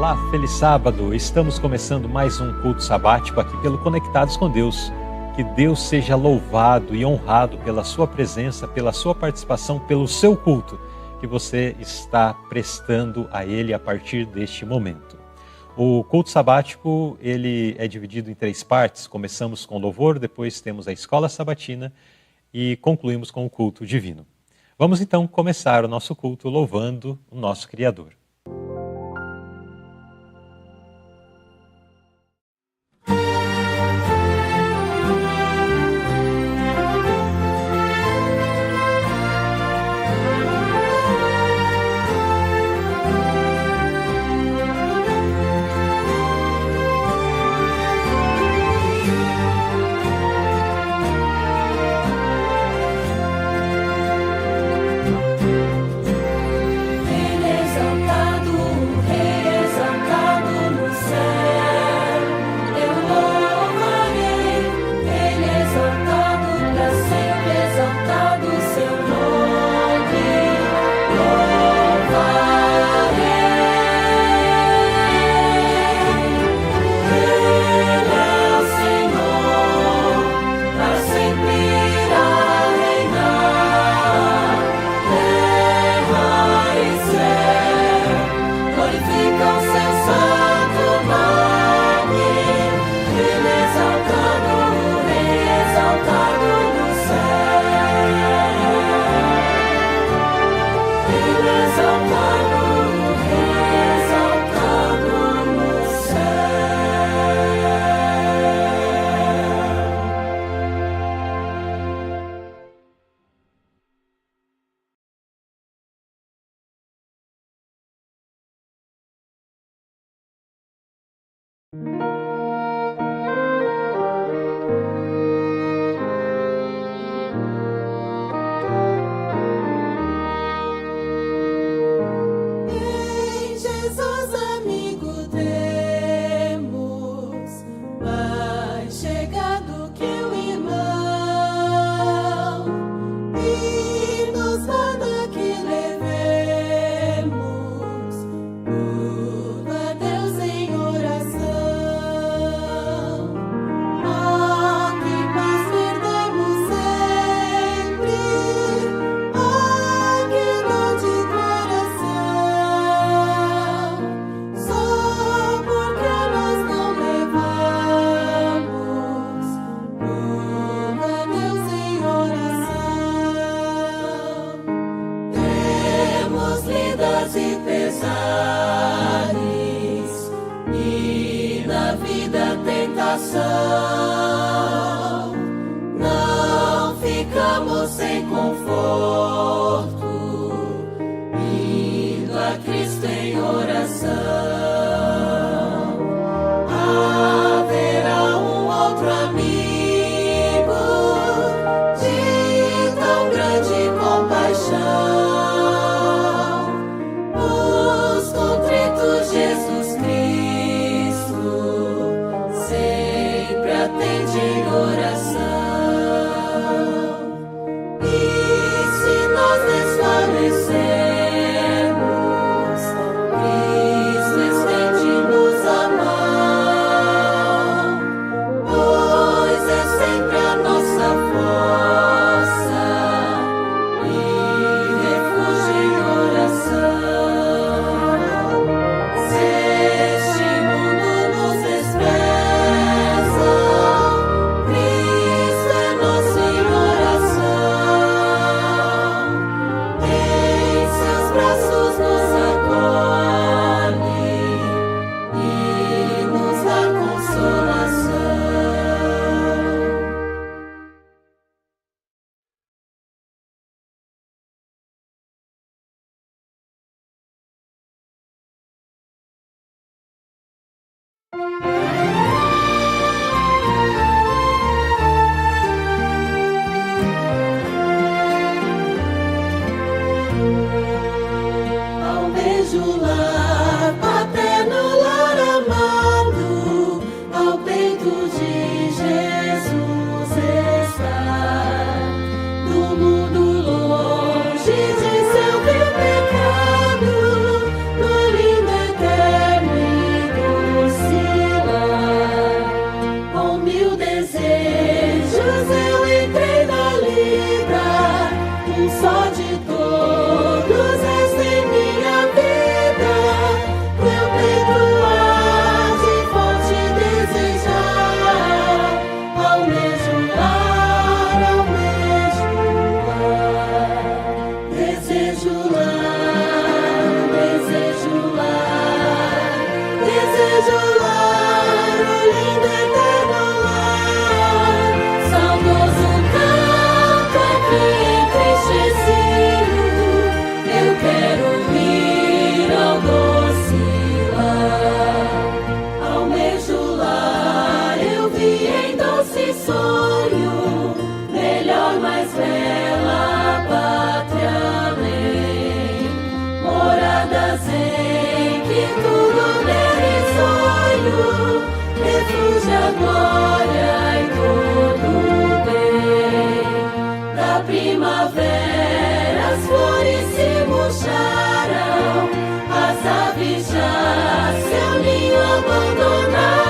Olá, feliz sábado! Estamos começando mais um culto sabático aqui pelo Conectados com Deus. Que Deus seja louvado e honrado pela sua presença, pela sua participação, pelo seu culto que você está prestando a Ele a partir deste momento. O culto sabático ele é dividido em 3 partes. Começamos com louvor, depois temos a escola sabatina e concluímos com o culto divino. Vamos então começar o nosso culto louvando o nosso Criador. No lindo eterno primaveras, flores se murcharam, as aves já seu ninho abandonaram,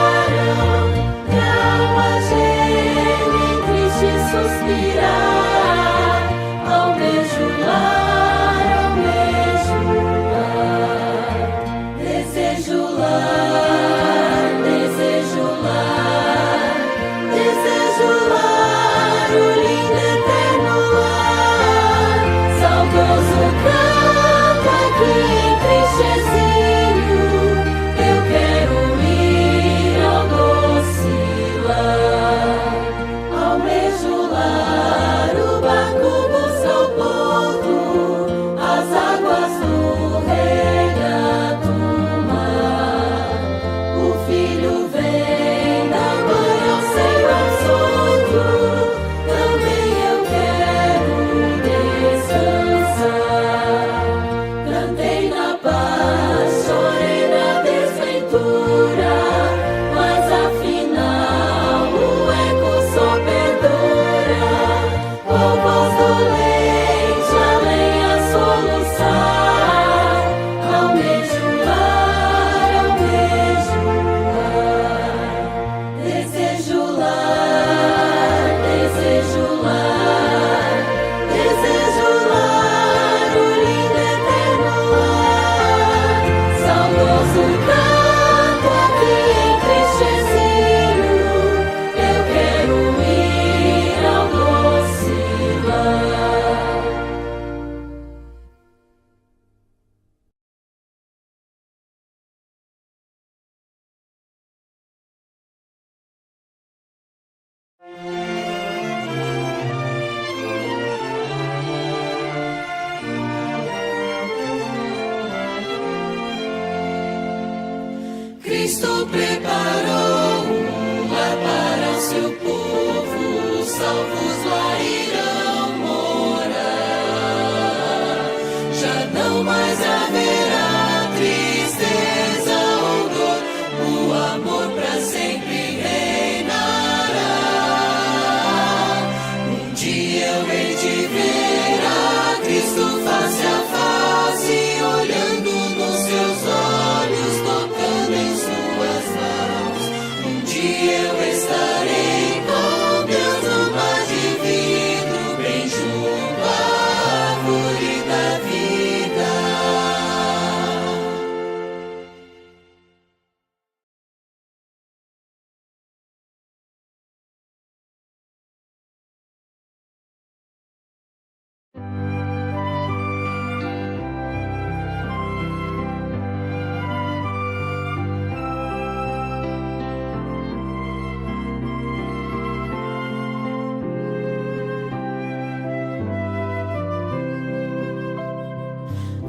e a alma geme em triste suspirar, ao beijo lar, ao beijo lar. Desejo lar, desejo lar, desejo lar, o lindo eterno lar. Saudoso canto aqui em triste exílio, eu quero ir ao doce lar. Almejo lar, o barco busca o porto, as águas do regato mar. O filho vem da mãe ao seio absorto, também eu quero descansar. Cantei na paz, chorei na desventura, mas afinal o eco só perdura. O voz do leite, a lenha soluçar, almejo lar, almejo lar. Desejo lar, desejo lar, desejo lar, o lindo eterno lar. Saudoso canto aqui em triste exílio, eu quero ir ao doce lar. Cristo preparou um lar para o seu povo, salvos lá irão morar. Já não mais haverá tristeza ou dor, o amor para sempre reinará. Um dia eu hei de ver a Cristo face a face, olhando nos seus olhos, tocando em suas mãos. Um dia eu estarei com Deus no mar de vidro, bem junto à árvore da vida.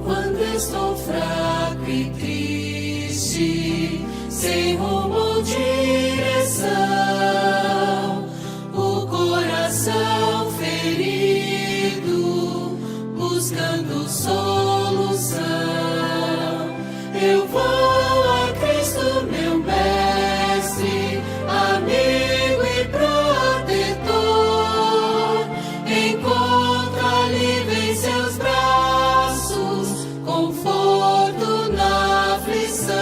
Quando estou fraco e triste, sem rumo ou direção, o coração ferido, buscando solução, eu vou a Cristo, meu mestre, amigo e protetor. Encontro alívio em seus braços, conforto na aflição.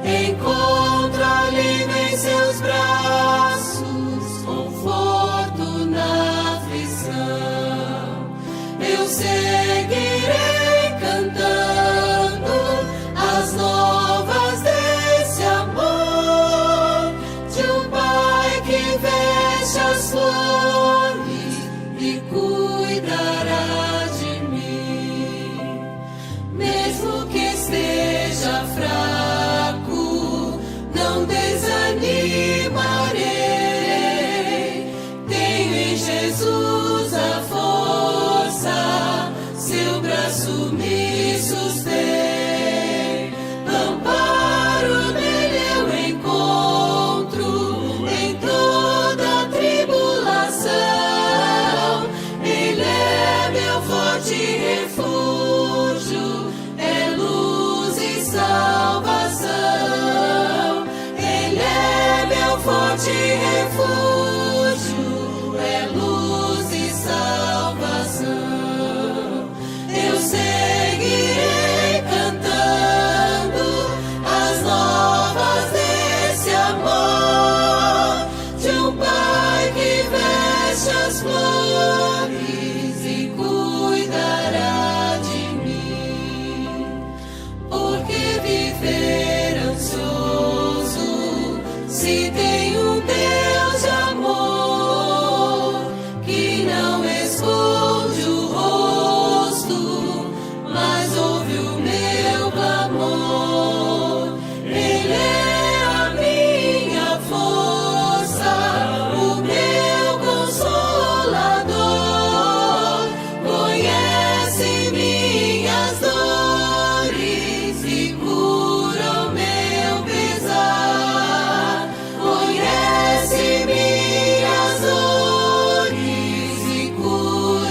Encontro alívio em seus braços, conforto na aflição. Eu seguirei cantando as novas desse amor, de um Pai que veste as flores e cuidará de mim. Mesmo que esteja fraco, não desanimarei. Tenho em Jesus a força, seu braço me sustém. Amparo nele eu encontro em toda tribulação. Ele é meu forte refúgio, é luz e salvação. Ele é meu forte refúgio, é luz e salvação.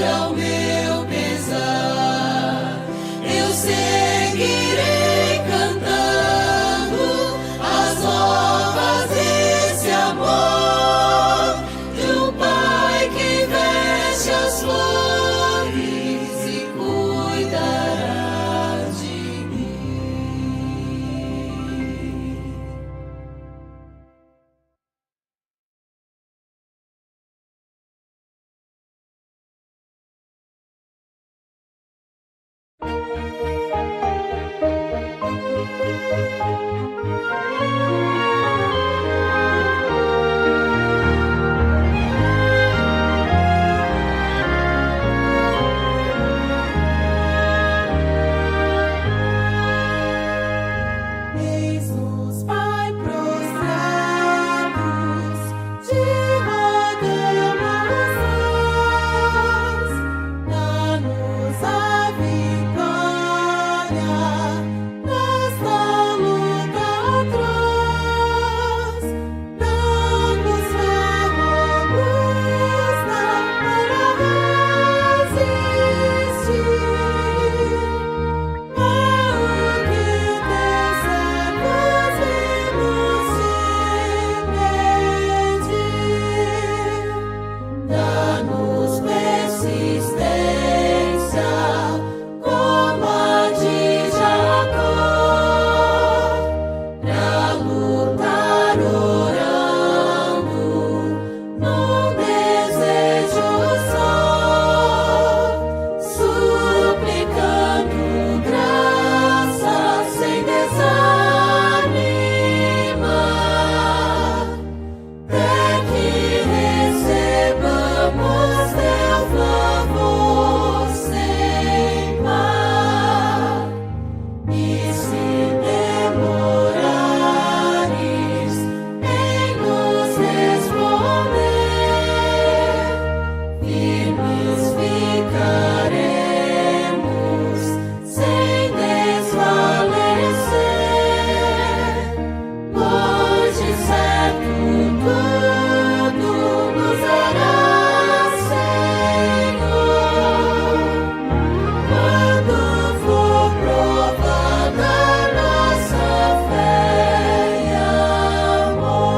seja o meu pesar, eu seguirei cantando as novas desse amor de um Pai que veste as flores e cuidará de mim. Eis-nos, Pai, prostrados, te rogamos, dá-nos a vitória nesta luta atroz, dá-nos fé robusta para resistir. É o que teus servos vimos te pedir. Dá-nos persistência como a de Jacó, pra lutar orando num desejo só, suplicando graça sem desanimar, até que recebamos teu favor sem par. E se demorares em nos responder, firmes ficaremos sem desfalecer, pois de certo tudo nos dará, Senhor, quando for provada nossa fé e amor.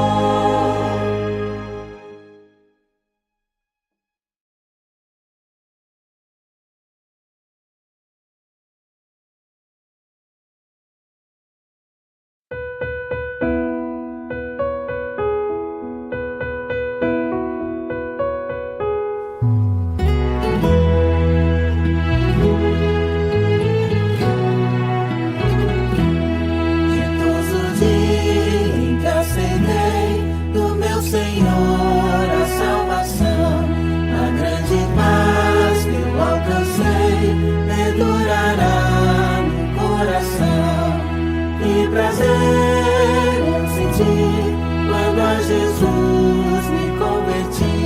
Ditoso dia em que acendei do meu Senhor a salvação, a grande paz que eu alcancei perdurará no coração. E prazer eu senti quando a Jesus me converti.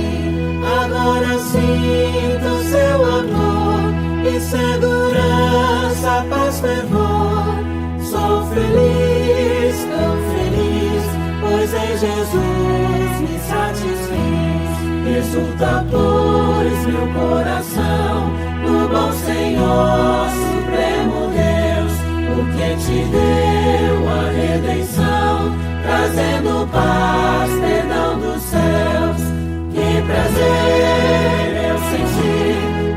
Agora sinto seu amor e segurança, paz, fervor. Sou feliz, tão feliz, pois em Jesus me satisfiz. Exulta, pois, meu coração no bom Senhor, supremo Deus, porque te deu a redenção, trazendo paz, perdão dos céus. Que prazer eu senti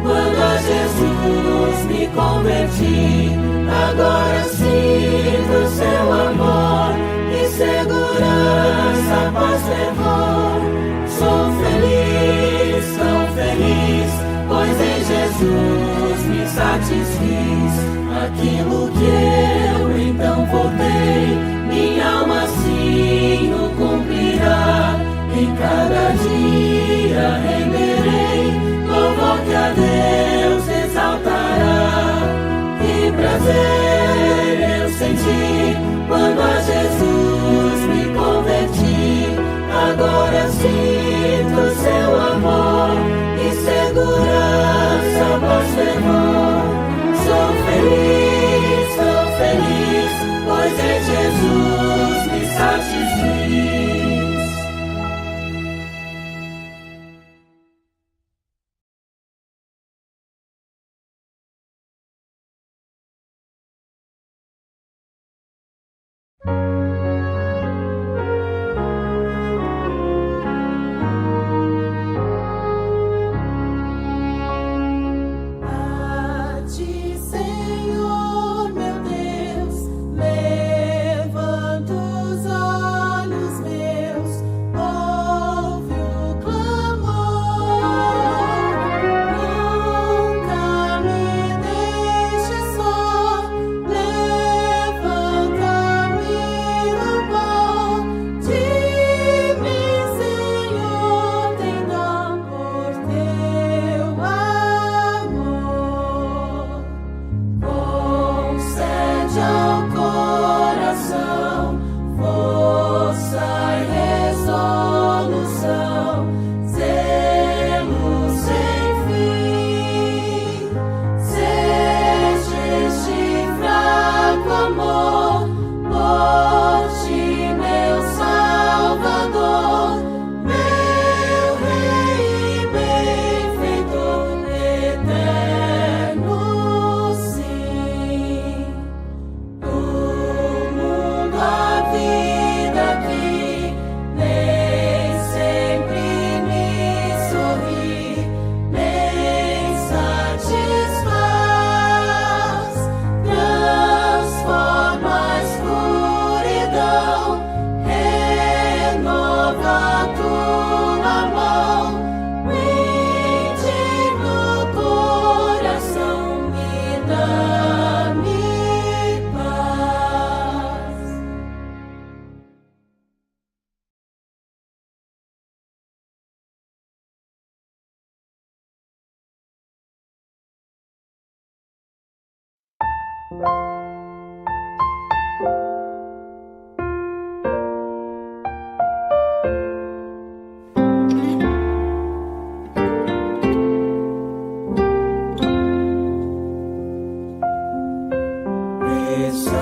quando a Jesus me converti. Agora sinto seu amor e segurança, paz, fervor. Sou feliz, tão feliz, pois em Jesus me satisfiz. Aquilo que eu então votei, minha alma assim o cumprirá. Em cada dia renderei louvor que a Deus exaltará. Que prazer eu senti quando a Jesus me converti. Agora sinto seu amor e segurança, paz, fervor. Sou feliz, tão feliz, pois em Jesus me satisfiz.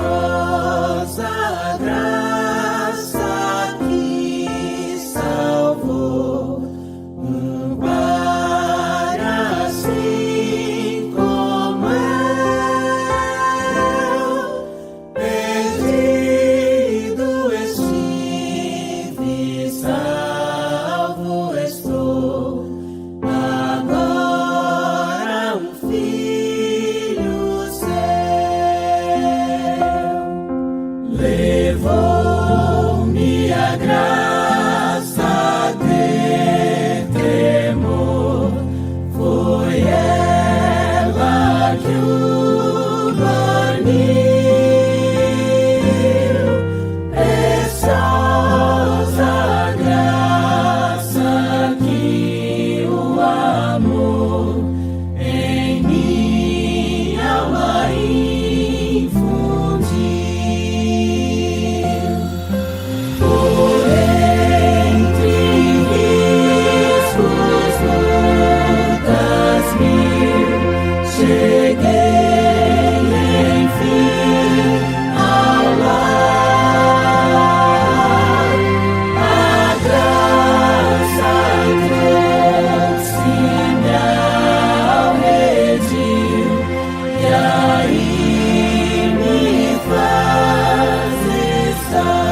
Preciosa graça que salvou um para assim como eu, perdido estive, salvo estou, agora um filho seu. Levou-me a graça a ter temor, foi ela que o baniu. Preciosa graça que o amor em minha alma infundiu. Por entre riscos, lutas mil, cheguei enfim ao lar. A graça trouxe-me ao redil e aí me faz estar.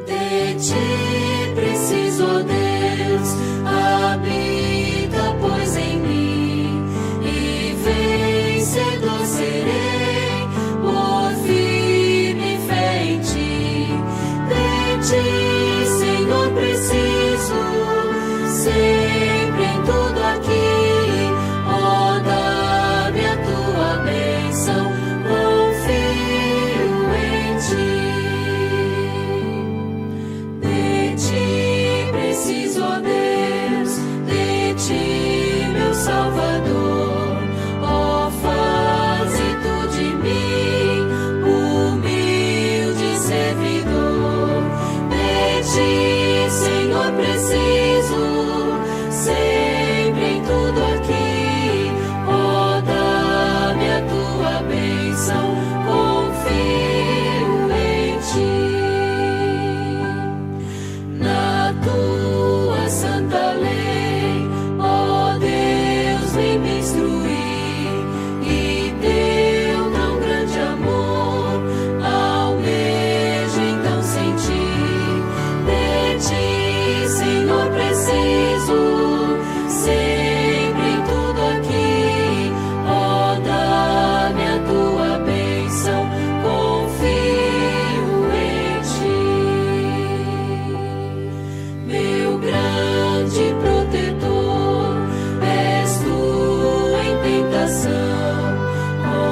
De ti preciso, ó Deus, habita, pois, em mim, e vencedor serei por firme fé em ti. De ti, Senhor, preciso, sempre em tudo aqui, ó, dá-me a tua bênção, confio em ti. De ti preciso, ó Deus, de ti, meu Salvador, ó, faze tu de mim humilde servidor. De ti, Senhor, preciso, sempre em tudo aqui, ó, dá-me a tua bênção, confio em ti. Na tua santa lei, ó Deus, vem me instruir, e teu tão grande amor almejo então sentir. De ti, Senhor, preciso, sempre em tudo aqui, ó, dá-me a tua bênção, confio em ti. Meu grande protetor, és tu em tentação,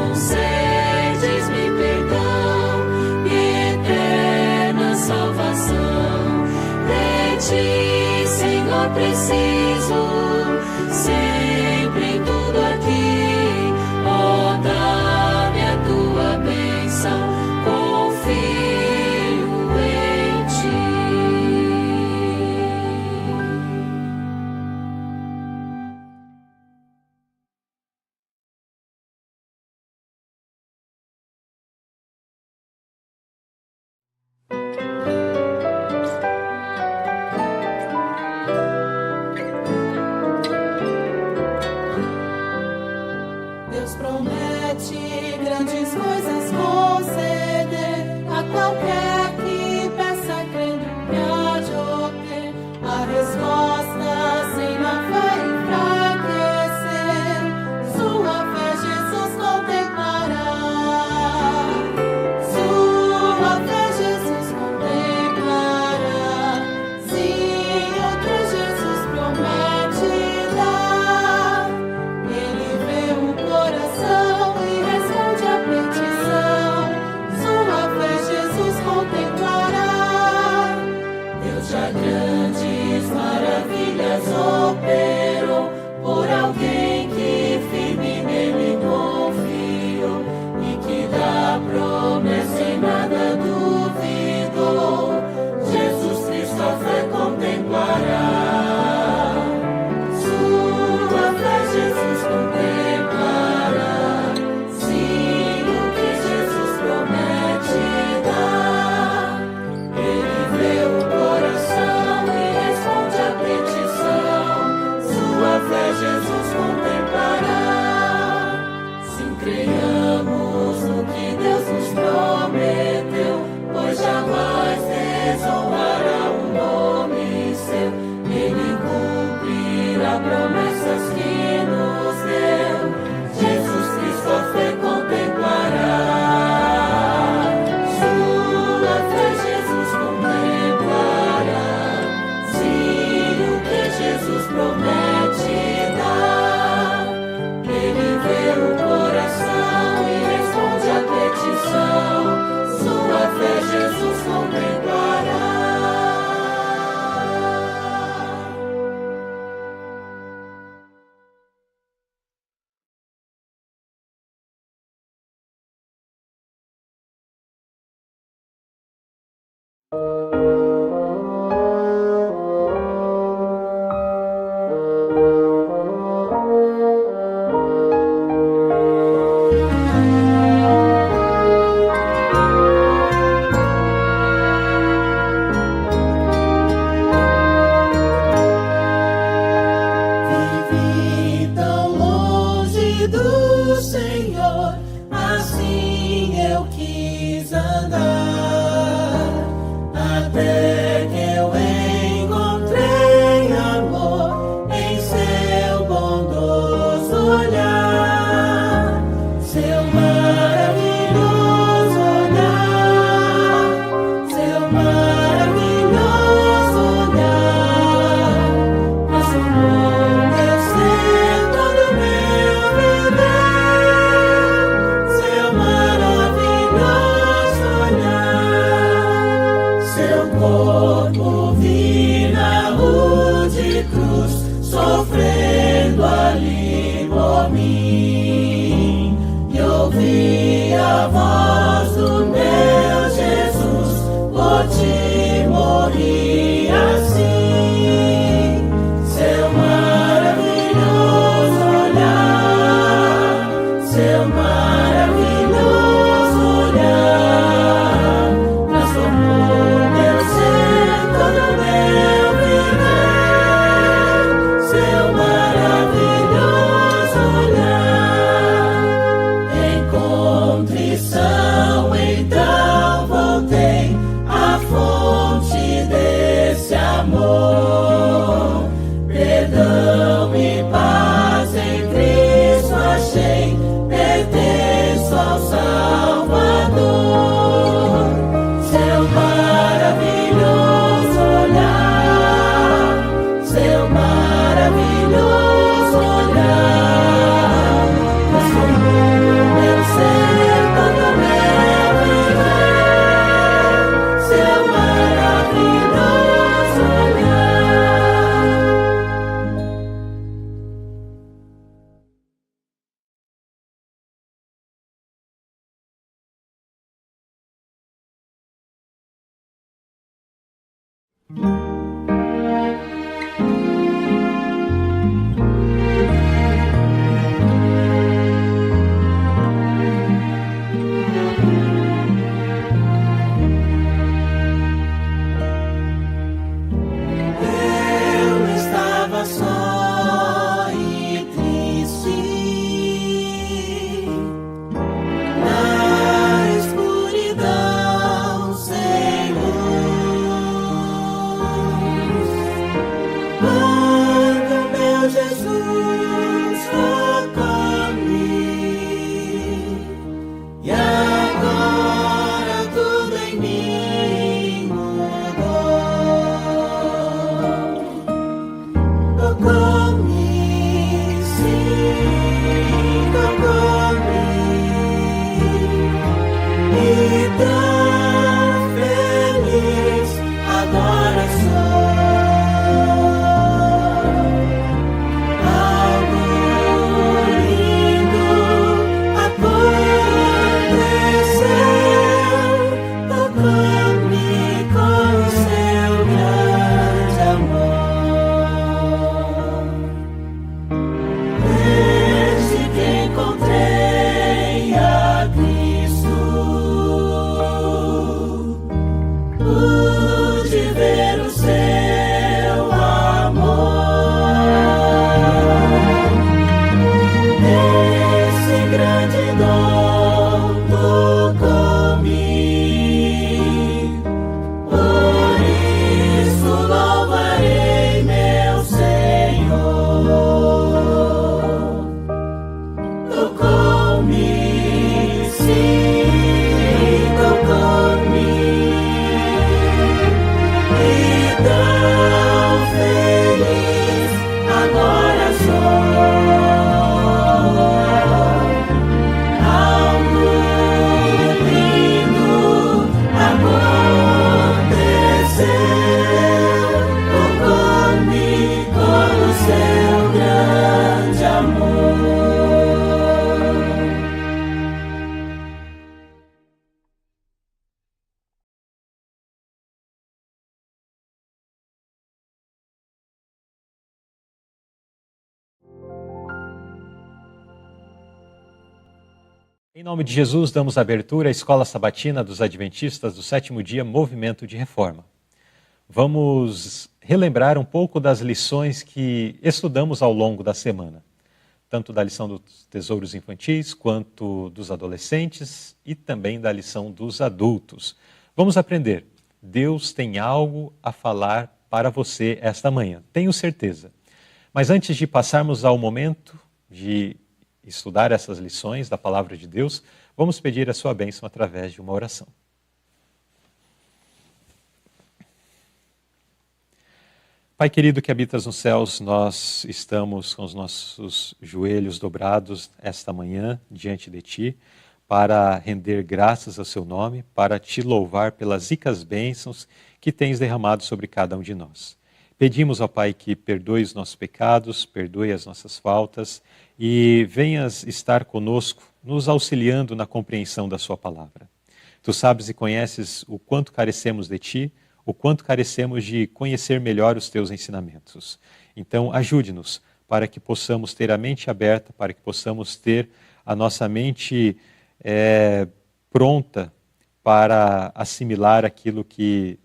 concedes-me perdão e eterna salvação. De ti, Senhor, preciso, sempre em tudo aqui, ó, dá-me a tua bênção, confio em ti. Deus promete grandes coisas conceder a qualquer que peça crendo que há de obter a resposta sem na fé enfraquecer. Sua fé Jesus contemplará. do Senhor, assim eu quis andar, até que eu encontrei amor em seu bondoso olhar, seu maravilhoso olhar, seu maravilhoso olhar, transformou meu ser, todo meu viver, seu maravilhoso olhar, seu corpo vi na rude cruz, sofrendo ali por mim, e ouvi a voz do meu Jesus, por ti morri assim, seu maravilhoso olhar, seu maravilhoso olhar, transformou meu ser, todo meu viver, seu maravilhoso olhar. Em contrição então voltei à fonte desse amor, perdão e paz em Cristo achei, pertenço ao Salvador, seu maravilhoso olhar, seu maravilhoso olhar, transformou meu ser, todo meu viver, seu maravilhoso olhar. Eu estava só e triste, na escuridão sem luz, quando meu Jesus tocou-me, e agora tudo em mim mudou. Tocou-me, sim, tocou-me, e tão feliz agora sou. Algo lindo aconteceu, tocou-me com o seu grande amor. Desde que encontrei a Cristo, pude ver o seu amor. Esse grande dom tocou-me, por isso louvarei meu Senhor. Tocou-me, sim, tocou-me, e tão feliz agora sou. Algo lindo aconteceu, tocou-me com o seu grande amor. Em nome de Jesus, damos abertura à Escola Sabatina dos Adventistas do Sétimo Dia, Movimento de Reforma. Vamos relembrar um pouco das lições que estudamos ao longo da semana. tanto da lição dos tesouros infantis, quanto dos adolescentes e também da lição dos adultos. Vamos aprender. Deus tem algo a falar para você esta manhã, tenho certeza. Mas antes de passarmos ao momento de estudar essas lições da Palavra de Deus, vamos pedir a sua bênção através de uma oração. Pai querido que habitas nos céus, nós estamos com os nossos joelhos dobrados esta manhã diante de Ti, para render graças ao Seu nome, para Te louvar pelas ricas bênçãos que Tens derramado sobre cada um de nós. Pedimos ao Pai que perdoe os nossos pecados, perdoe as nossas faltas e venhas estar conosco, nos auxiliando na compreensão da Sua palavra. Tu sabes e conheces o quanto carecemos de Ti, o quanto carecemos de conhecer melhor os Teus ensinamentos. Então, ajude-nos para que possamos ter a mente aberta, para que possamos ter a nossa mente pronta para assimilar aquilo que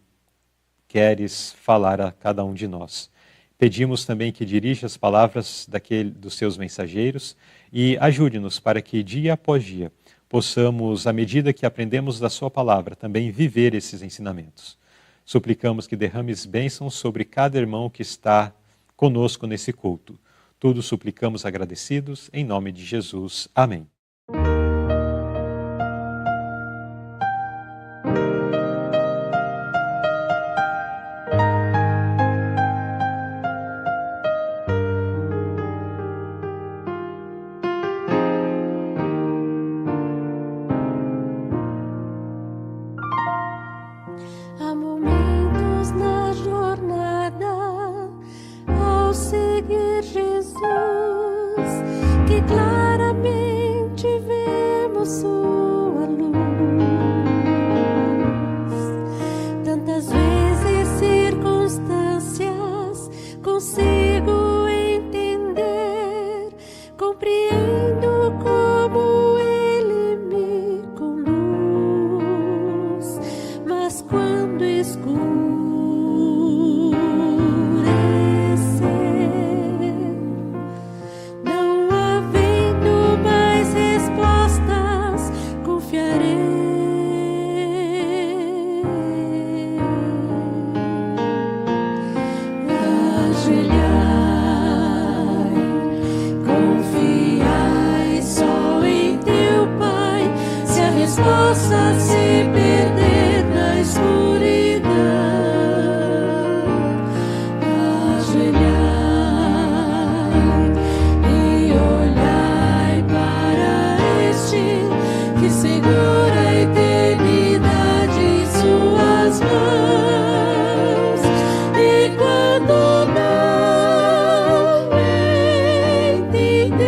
queres falar a cada um de nós. Pedimos também que dirija as palavras dos Seus mensageiros e ajude-nos para que dia após dia possamos, à medida que aprendemos da Sua palavra, também viver esses ensinamentos. Suplicamos que derrames bênçãos sobre cada irmão que está conosco nesse culto. Tudo suplicamos agradecidos, em nome de Jesus. Amém. Há momentos na jornada ao seguir Jesus que claramente vemos sua luz. Tantas vezes circunstâncias consigo entender, compreendo como Ele me conduz. Mas quando escurecer, não havendo mais respostas, confiarei. Ajoelhai, confiai só em teu Pai. Se a resposta se perder na escuridão, ajoelhai e olhai para este que segura a eternidade em suas mãos. E quando não entender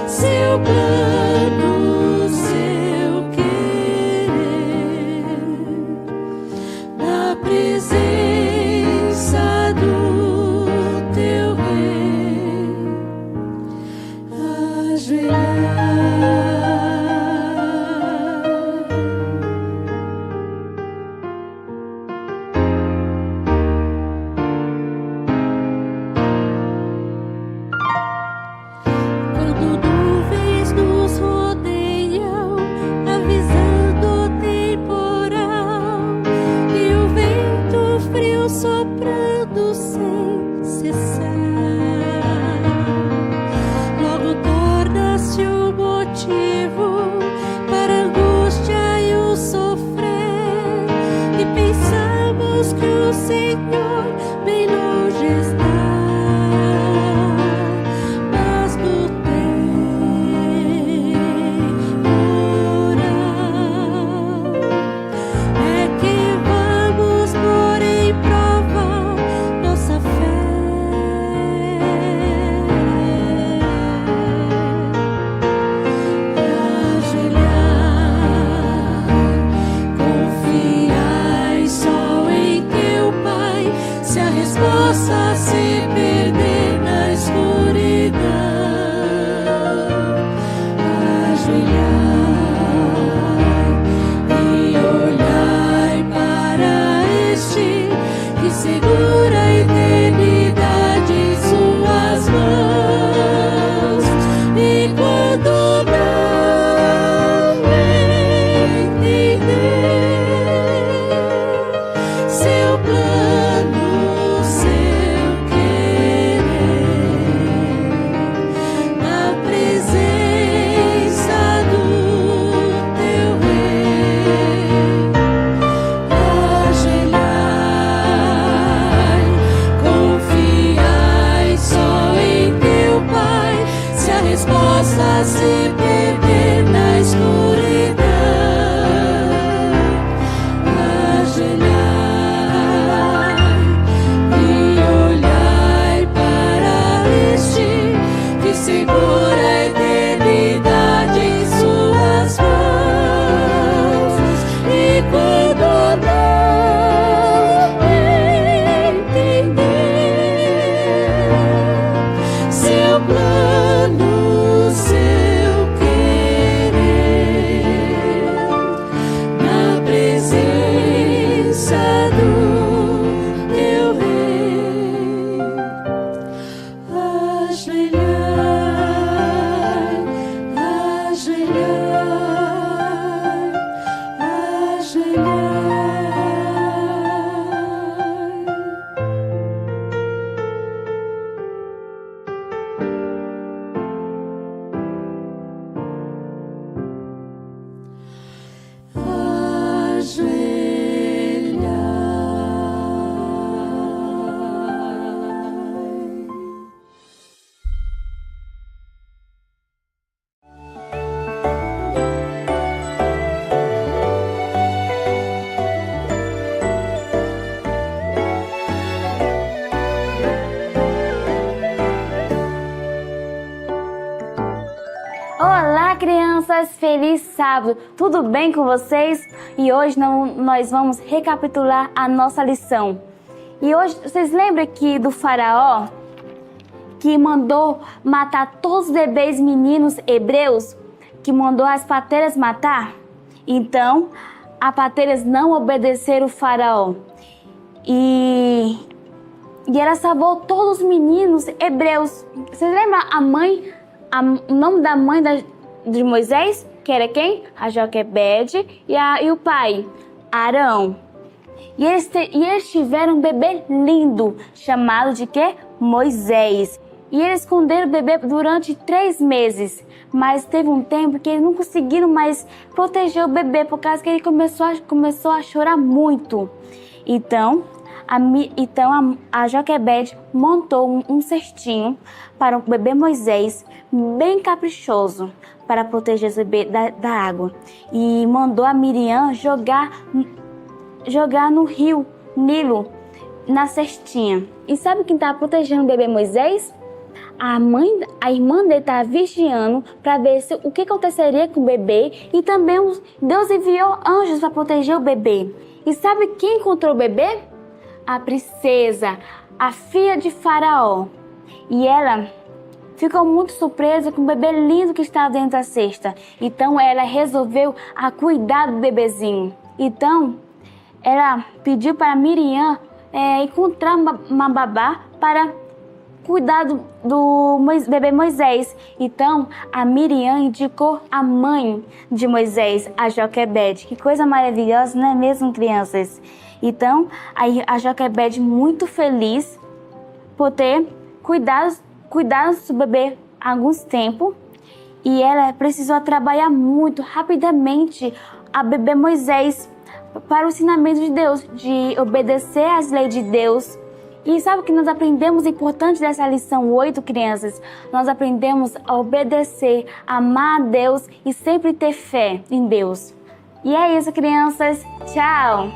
seu plano, seu querer, na presença do teu Rei, ajoelhar. Quando nuvens nos rodeiam, avisando o temporal, e o vento frio soprando sem cessar, logo torna-se o motivo talvez possa se perder na escuridão. Ajoelhar e olhar para este que segura a eternidade em suas mãos. E quando não entender seu plano, seu querer, na presença do teu Rei, ajoelhar, ajoelhar, ajoelhar. Olá, crianças! Feliz sábado! Tudo bem com vocês? E hoje nós vamos recapitular a nossa lição. E hoje, vocês lembram aqui do faraó que mandou matar todos os bebês meninos hebreus? Que mandou as parteiras matar? Então, as parteiras não obedeceram o faraó. E ela salvou todos os meninos hebreus. Vocês lembram o nome da mãe de Moisés? Que era quem? A Joquebede e o pai, Arão. E eles tiveram um bebê lindo, chamado de quê? Moisés. E eles esconderam o bebê durante 3 meses. Mas teve um tempo que eles não conseguiram mais proteger o bebê, por causa que ele começou a chorar muito. Então a Joquebede montou um cestinho para o bebê Moisés, bem caprichoso, para proteger o bebê da água. E mandou a Miriam jogar no rio Nilo, na cestinha. E sabe quem estava protegendo o bebê Moisés? A irmã dele estava vigiando para ver o que aconteceria com o bebê. E também Deus enviou anjos para proteger o bebê. E sabe quem encontrou o bebê? A princesa, a filha de Faraó. E ela ficou muito surpresa com o bebê lindo que estava dentro da cesta. Então ela resolveu cuidar do bebezinho. Então ela pediu para Miriam encontrar uma babá para cuidar do bebê Moisés. Então a Miriam indicou a mãe de Moisés, a Joquebede. Que coisa maravilhosa, não é mesmo, crianças? Então a Joquebede, muito feliz por ter cuidado do bebê há alguns tempos, e ela precisou trabalhar muito rapidamente a bebê Moisés para o ensinamento de Deus, de obedecer às leis de Deus. E sabe o que nós aprendemos importante dessa lição 8, crianças? Nós aprendemos a obedecer, amar a Deus e sempre ter fé em Deus. E é isso, crianças. Tchau!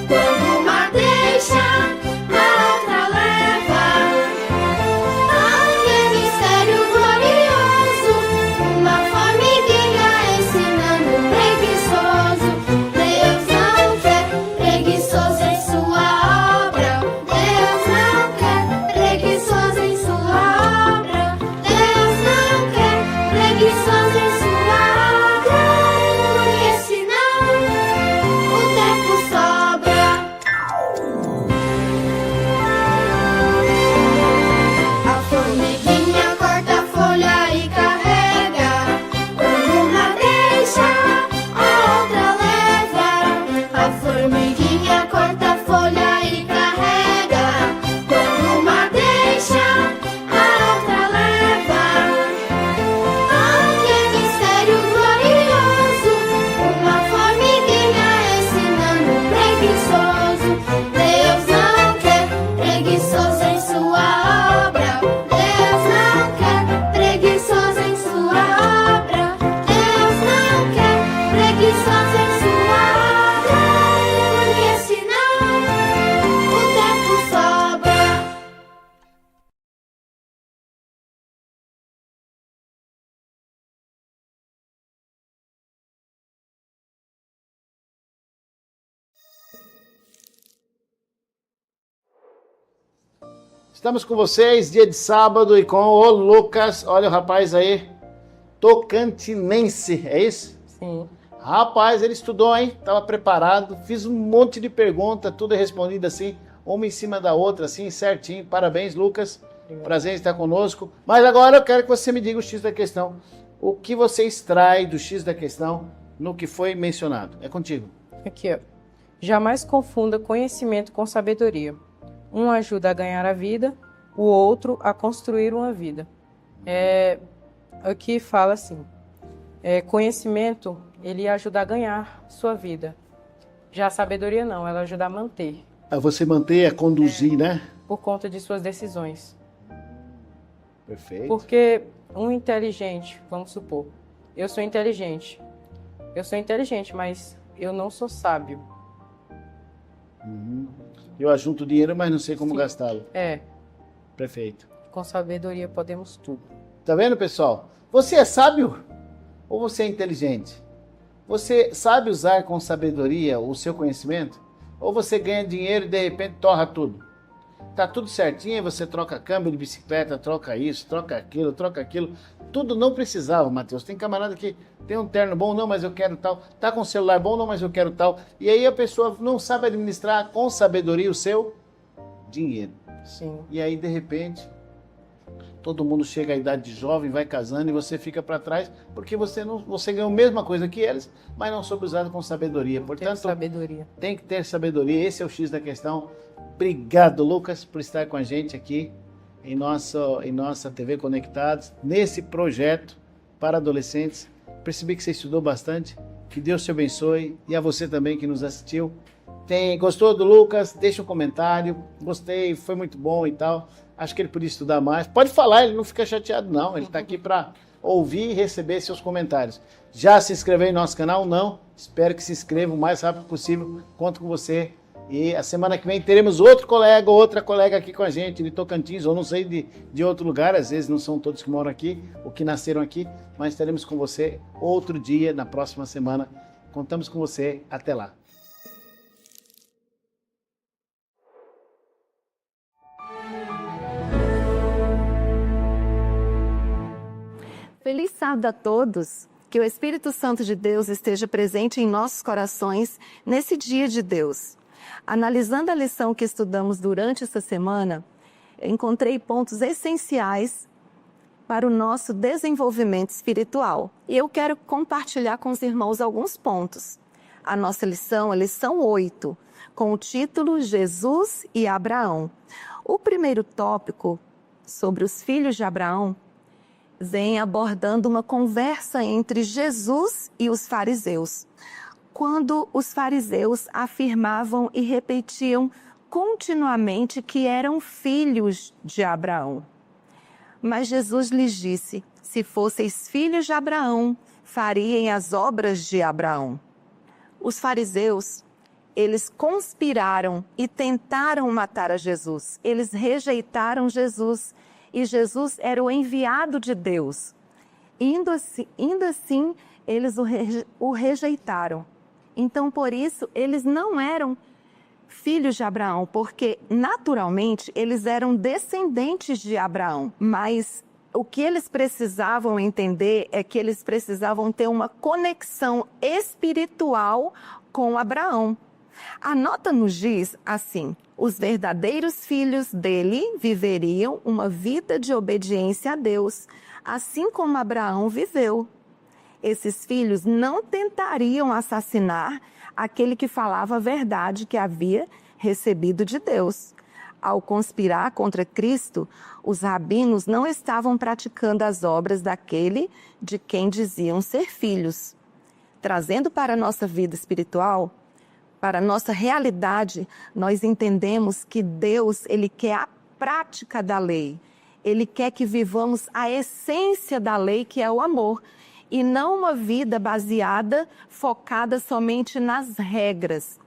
Quando uma deixa, a outra leva. Estamos com vocês, dia de sábado, e com o Lucas. Olha o rapaz aí, tocantinense, é isso? Sim. Rapaz, ele estudou, hein? Estava preparado, fiz um monte de perguntas, tudo respondido assim, uma em cima da outra, assim, certinho. Parabéns, Lucas. Prazer em estar conosco. Mas agora eu quero que você me diga o X da questão. O que você extrai do X da questão no que foi mencionado? É contigo. Aqui, ó. Jamais confunda conhecimento com sabedoria. Um ajuda a ganhar a vida, o outro a construir uma vida. Aqui fala assim, conhecimento, ele ajuda a ganhar sua vida. Já a sabedoria não, ela ajuda a manter. A você manter, a conduzir, né? Por conta de suas decisões. Perfeito. Porque um inteligente, vamos supor, eu sou inteligente, mas eu não sou sábio. Eu ajunto dinheiro, mas não sei como Sim. gastá-lo. Perfeito. Com sabedoria podemos tudo. Tá vendo, pessoal? Você é sábio ou você é inteligente? Você sabe usar com sabedoria o seu conhecimento? Ou você ganha dinheiro e de repente torra tudo? Tá tudo certinho, você troca câmbio de bicicleta, troca isso, troca aquilo. Tudo não precisava, Mateus. Tem camarada que tem um terno bom, não, mas eu quero tal. Tá com um celular bom, não, mas eu quero tal. E aí a pessoa não sabe administrar com sabedoria o seu dinheiro. Sim. E aí, de repente, todo mundo chega à idade de jovem, vai casando e você fica para trás porque você ganhou a mesma coisa que eles, mas não soube usar com sabedoria. Portanto, sabedoria. Tem que ter sabedoria. Esse é o X da questão. Obrigado, Lucas, por estar com a gente aqui em nossa TV Conectados, nesse projeto para adolescentes. Percebi que você estudou bastante. Que Deus te abençoe. E a você também que nos assistiu. Gostou do Lucas? Deixa um comentário. Gostei, foi muito bom e tal. Acho que ele podia estudar mais. Pode falar, ele não fica chateado não. Ele está aqui para ouvir e receber seus comentários. Já se inscreveu em nosso canal? Não? Espero que se inscreva o mais rápido possível. Conto com você. E a semana que vem teremos outro colega ou outra colega aqui com a gente de Tocantins, ou não sei, de outro lugar. Às vezes não são todos que moram aqui ou que nasceram aqui, mas estaremos com você outro dia, na próxima semana. Contamos com você. Até lá. Feliz sábado a todos, que o Espírito Santo de Deus esteja presente em nossos corações nesse dia de Deus. Analisando a lição que estudamos durante essa semana, encontrei pontos essenciais para o nosso desenvolvimento espiritual. E eu quero compartilhar com os irmãos alguns pontos. A nossa lição, a lição 8, com o título Jesus e Abraão. O primeiro tópico, sobre os filhos de Abraão, vem abordando uma conversa entre Jesus e os fariseus, quando os fariseus afirmavam e repetiam continuamente que eram filhos de Abraão. Mas Jesus lhes disse: se fosseis filhos de Abraão, fariem as obras de Abraão. Os fariseus, eles conspiraram e tentaram matar a Jesus. Eles rejeitaram Jesus. E Jesus era o enviado de Deus. Indo assim, eles o rejeitaram. Então, por isso, eles não eram filhos de Abraão, porque, naturalmente, eles eram descendentes de Abraão. Mas o que eles precisavam entender é que eles precisavam ter uma conexão espiritual com Abraão. A nota nos diz assim: os verdadeiros filhos dele viveriam uma vida de obediência a Deus, assim como Abraão viveu. Esses filhos não tentariam assassinar aquele que falava a verdade que havia recebido de Deus. Ao conspirar contra Cristo, os rabinos não estavam praticando as obras daquele de quem diziam ser filhos. Trazendo para a nossa vida espiritual, para a nossa realidade, nós entendemos que Deus, Ele quer a prática da lei. Ele quer que vivamos a essência da lei, que é o amor, e não uma vida baseada, focada somente nas regras.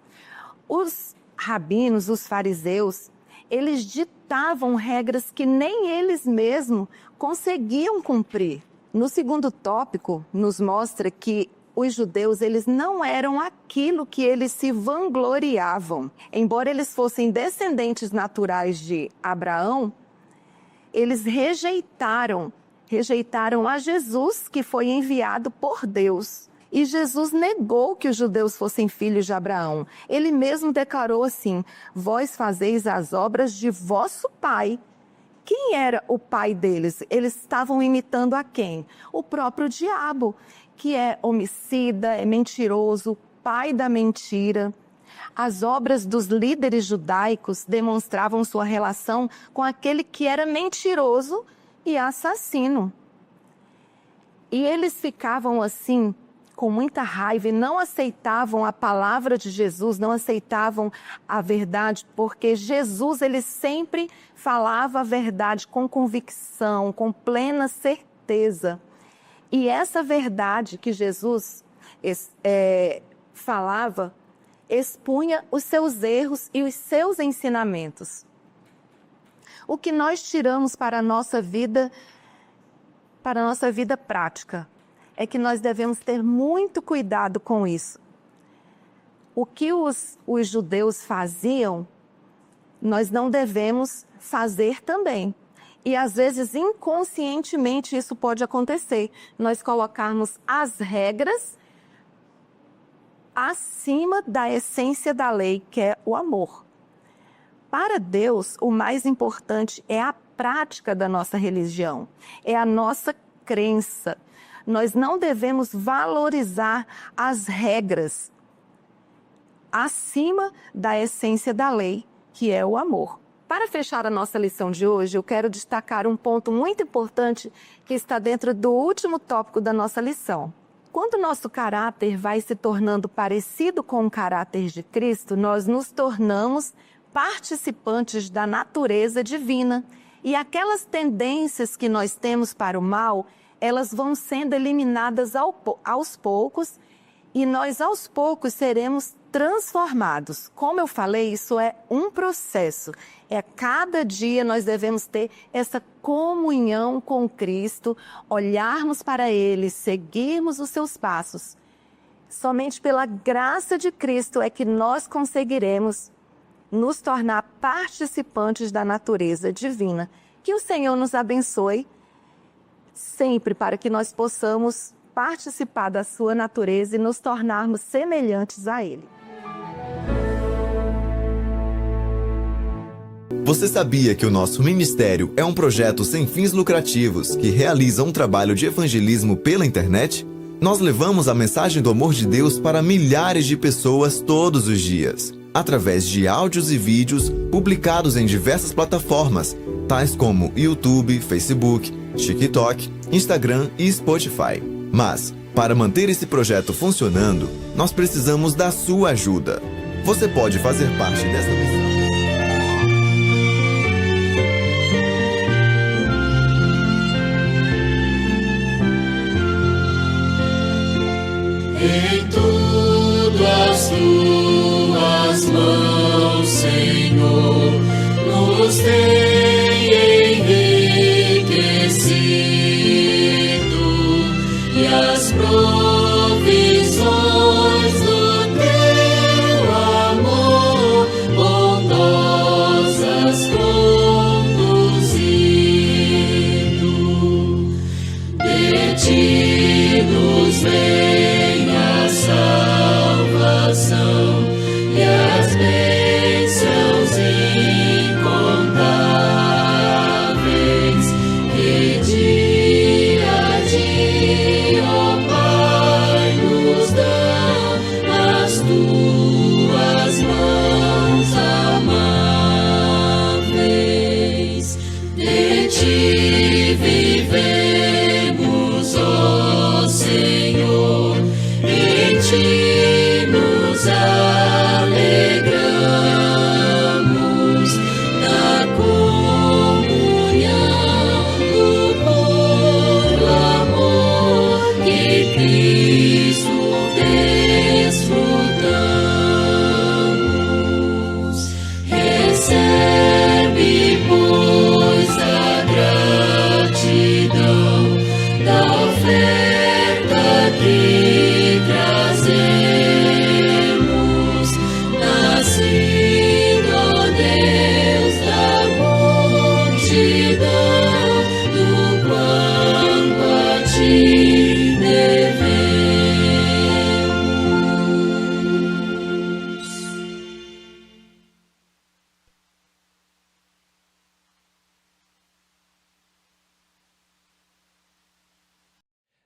Os rabinos, os fariseus, eles ditavam regras que nem eles mesmos conseguiam cumprir. No segundo tópico, nos mostra que os judeus, eles não eram aquilo que eles se vangloriavam. Embora eles fossem descendentes naturais de Abraão, eles rejeitaram a Jesus, que foi enviado por Deus. E Jesus negou que os judeus fossem filhos de Abraão. Ele mesmo declarou assim: vós fazeis as obras de vosso pai. Quem era o pai deles? Eles estavam imitando a quem? O próprio diabo, que é homicida, é mentiroso, pai da mentira. As obras dos líderes judaicos demonstravam sua relação com aquele que era mentiroso e assassino. E eles ficavam assim, com muita raiva, e não aceitavam a palavra de Jesus, não aceitavam a verdade, porque Jesus, ele sempre falava a verdade com convicção, com plena certeza. E essa verdade que Jesus falava, expunha os seus erros e os seus ensinamentos. O que nós tiramos para a nossa vida prática, é que nós devemos ter muito cuidado com isso. O que os judeus faziam, nós não devemos fazer também. E às vezes, inconscientemente, isso pode acontecer. Nós colocarmos as regras acima da essência da lei, que é o amor. Para Deus, o mais importante é a prática da nossa religião, é a nossa crença. Nós não devemos valorizar as regras acima da essência da lei, que é o amor. Para fechar a nossa lição de hoje, eu quero destacar um ponto muito importante que está dentro do último tópico da nossa lição. Quando o nosso caráter vai se tornando parecido com o caráter de Cristo, nós nos tornamos participantes da natureza divina. E aquelas tendências que nós temos para o mal, elas vão sendo eliminadas aos poucos, e nós aos poucos seremos transformados. Como eu falei, isso é um processo. Cada dia nós devemos ter essa comunhão com Cristo, olharmos para Ele, seguirmos os seus passos. Somente pela graça de Cristo é que nós conseguiremos nos tornar participantes da natureza divina. Que o Senhor nos abençoe sempre, para que nós possamos participar da sua natureza e nos tornarmos semelhantes a Ele. Você sabia que o nosso ministério é um projeto sem fins lucrativos que realiza um trabalho de evangelismo pela internet? Nós levamos a mensagem do amor de Deus para milhares de pessoas todos os dias, através de áudios e vídeos publicados em diversas plataformas, tais como YouTube, Facebook, TikTok, Instagram e Spotify. Mas, para manter esse projeto funcionando, nós precisamos da sua ajuda. Você pode fazer parte dessa missão. Em tudo as tuas mãos, Senhor, nos tem enriquecido, e as provisões do teu amor bondosas conduzido. De ti nos vem a salvação.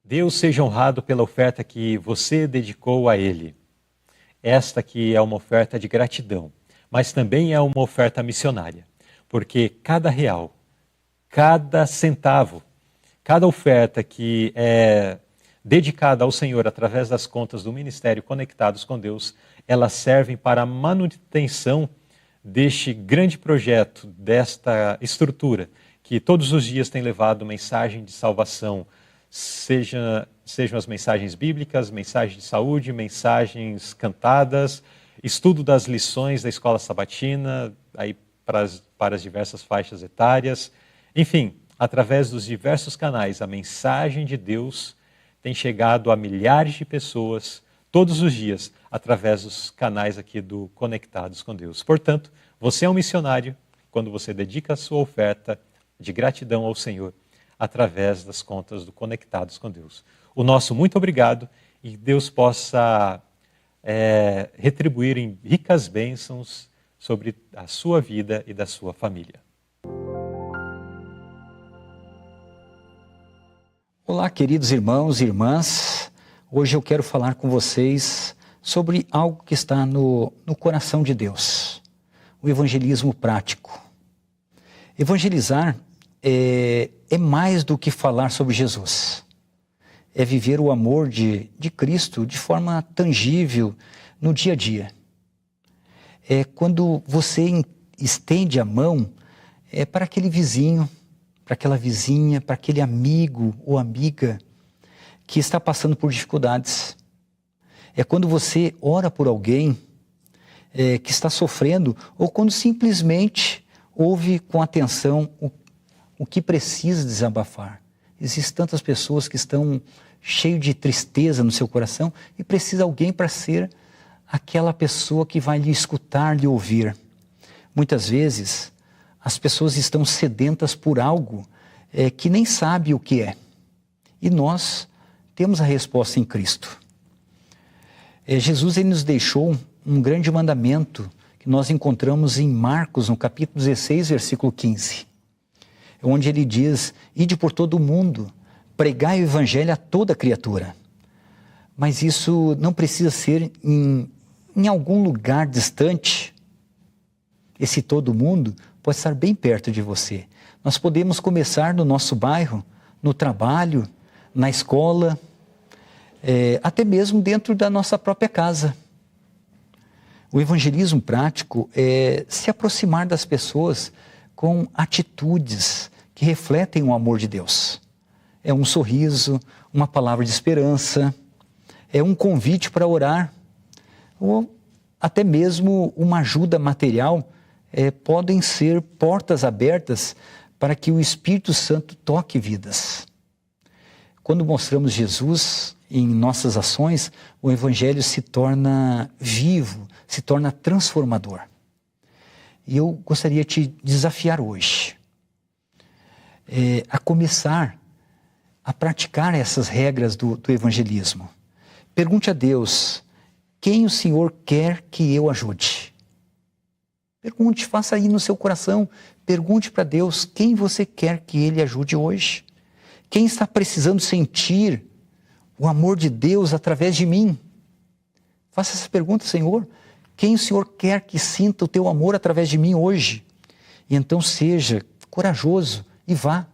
Deus seja honrado pela oferta que você dedicou a Ele. Esta aqui é uma oferta de gratidão, mas também é uma oferta missionária, porque cada real, cada centavo, cada oferta que é dedicada ao Senhor através das contas do Ministério Conectados com Deus, elas servem para a manutenção deste grande projeto, desta estrutura, que todos os dias tem levado mensagem de salvação, sejam as mensagens bíblicas, mensagens de saúde, mensagens cantadas, estudo das lições da escola sabatina, aí para as diversas faixas etárias. Enfim, através dos diversos canais, a mensagem de Deus tem chegado a milhares de pessoas todos os dias, através dos canais aqui do Conectados com Deus. Portanto, você é um missionário quando você dedica a sua oferta de gratidão ao Senhor, através das contas do Conectados com Deus. O nosso muito obrigado e Deus possa retribuir em ricas bênçãos sobre a sua vida e da sua família. Olá, queridos irmãos e irmãs. Hoje eu quero falar com vocês sobre algo que está no coração de Deus, o evangelismo prático. Evangelizar é mais do que falar sobre Jesus. É viver o amor de Cristo de forma tangível no dia a dia. É quando você estende a mão para aquele vizinho, para aquela vizinha, para aquele amigo ou amiga que está passando por dificuldades. É quando você ora por alguém que está sofrendo, ou quando simplesmente ouve com atenção o que precisa desabafar. Existem tantas pessoas que estão cheias de tristeza no seu coração e precisa alguém para ser aquela pessoa que vai lhe escutar, lhe ouvir. Muitas vezes as pessoas estão sedentas por algo que nem sabe o que é. E nós temos a resposta em Cristo. Jesus ele nos deixou um grande mandamento que nós encontramos em Marcos, no capítulo 16, versículo 15. Onde ele diz, ide por todo o mundo, pregai o evangelho a toda criatura. Mas isso não precisa ser em algum lugar distante. Esse todo mundo pode estar bem perto de você. Nós podemos começar no nosso bairro, no trabalho, na escola, até mesmo dentro da nossa própria casa. O evangelismo prático é se aproximar das pessoas com atitudes que refletem o amor de Deus. É um sorriso, uma palavra de esperança, é um convite para orar, ou até mesmo uma ajuda material, podem ser portas abertas para que o Espírito Santo toque vidas. Quando mostramos Jesus em nossas ações, o Evangelho se torna vivo, se torna transformador. E eu gostaria de te desafiar hoje a começar a praticar essas regras do evangelismo. Pergunte a Deus, quem o Senhor quer que eu ajude? Pergunte, faça aí no seu coração, pergunte para Deus quem você quer que Ele ajude hoje. Quem está precisando sentir o amor de Deus através de mim? Faça essa pergunta, Senhor. Quem o Senhor quer que sinta o teu amor através de mim hoje? E então seja corajoso e vá.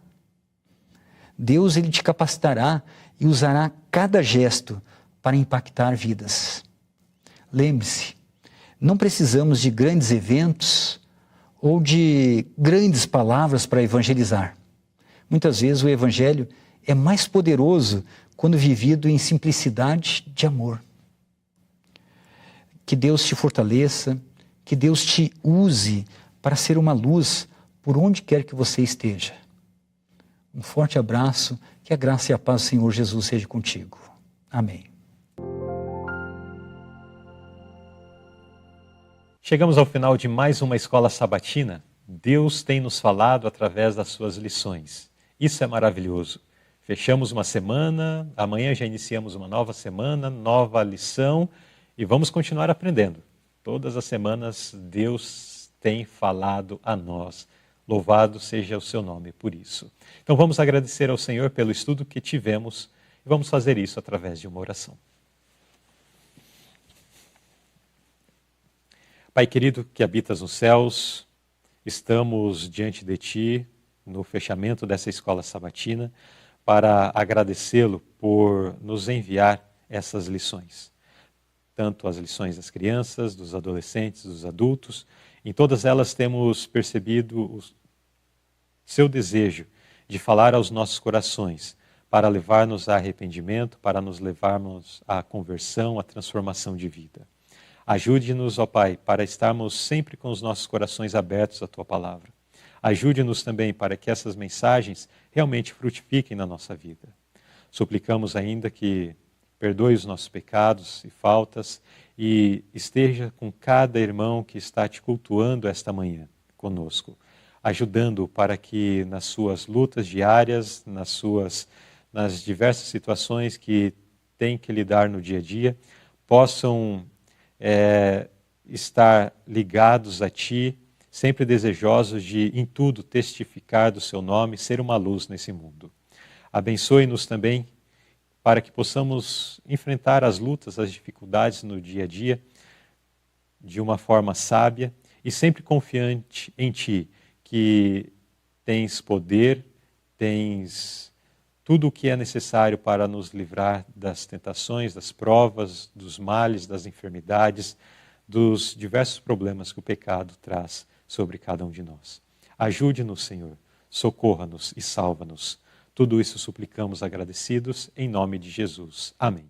Deus ele te capacitará e usará cada gesto para impactar vidas. Lembre-se, não precisamos de grandes eventos ou de grandes palavras para evangelizar. Muitas vezes o evangelho é mais poderoso quando vivido em simplicidade de amor. Que Deus te fortaleça, que Deus te use para ser uma luz por onde quer que você esteja. Um forte abraço, que a graça e a paz do Senhor Jesus seja contigo. Amém. Chegamos ao final de mais uma escola sabatina. Deus tem nos falado através das suas lições. Isso é maravilhoso. Fechamos uma semana, amanhã já iniciamos uma nova semana, nova lição e vamos continuar aprendendo. Todas as semanas Deus tem falado a nós. Louvado seja o seu nome por isso. Então vamos agradecer ao Senhor pelo estudo que tivemos e Vamos fazer isso através de uma oração. Pai querido que habitas nos céus, estamos diante de Ti no fechamento dessa escola sabatina para agradecê-lo por nos enviar essas lições. Tanto as lições das crianças, dos adolescentes, dos adultos, em todas elas temos percebido o seu desejo de falar aos nossos corações para levar-nos a arrependimento, para nos levarmos à conversão, à transformação de vida. Ajude-nos, ó Pai, para estarmos sempre com os nossos corações abertos à Tua palavra. Ajude-nos também para que essas mensagens realmente frutifiquem na nossa vida. Suplicamos ainda que perdoe os nossos pecados e faltas e esteja com cada irmão que está Te cultuando esta manhã conosco, ajudando-o para que nas suas lutas diárias, nas diversas situações que tem que lidar no dia a dia, possam estar ligados a Ti, sempre desejosos de, em tudo, testificar do Seu nome, ser uma luz nesse mundo. Abençoe-nos também para que possamos enfrentar as lutas, as dificuldades no dia a dia de uma forma sábia e sempre confiante em Ti, que tens poder, tens tudo o que é necessário para nos livrar das tentações, das provas, dos males, das enfermidades, dos diversos problemas que o pecado traz sobre cada um de nós. Ajude-nos, Senhor, socorra-nos e salva-nos. Tudo isso suplicamos agradecidos em nome de Jesus. Amém.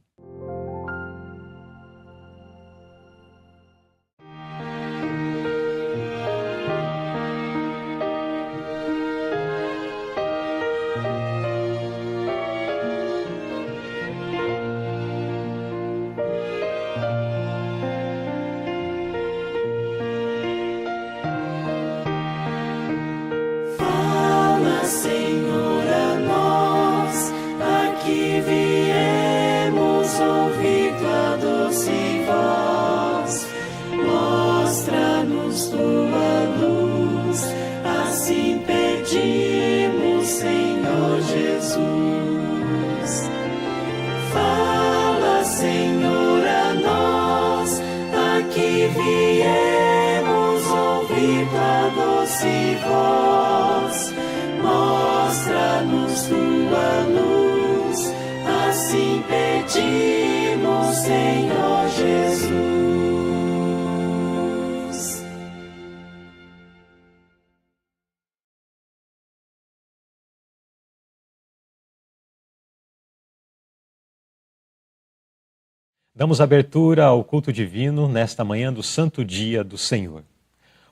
Fala, Senhor, a nós, aqui viemos ouvir tua doce voz. Mostra-nos tua luz, assim pedimos, Senhor Jesus. Fala, Senhor, a nós, aqui viemos ouvir tua doce voz. Mostra-nos tua luz, assim pedimos, Senhor Jesus. Damos abertura ao culto divino nesta manhã do Santo Dia do Senhor.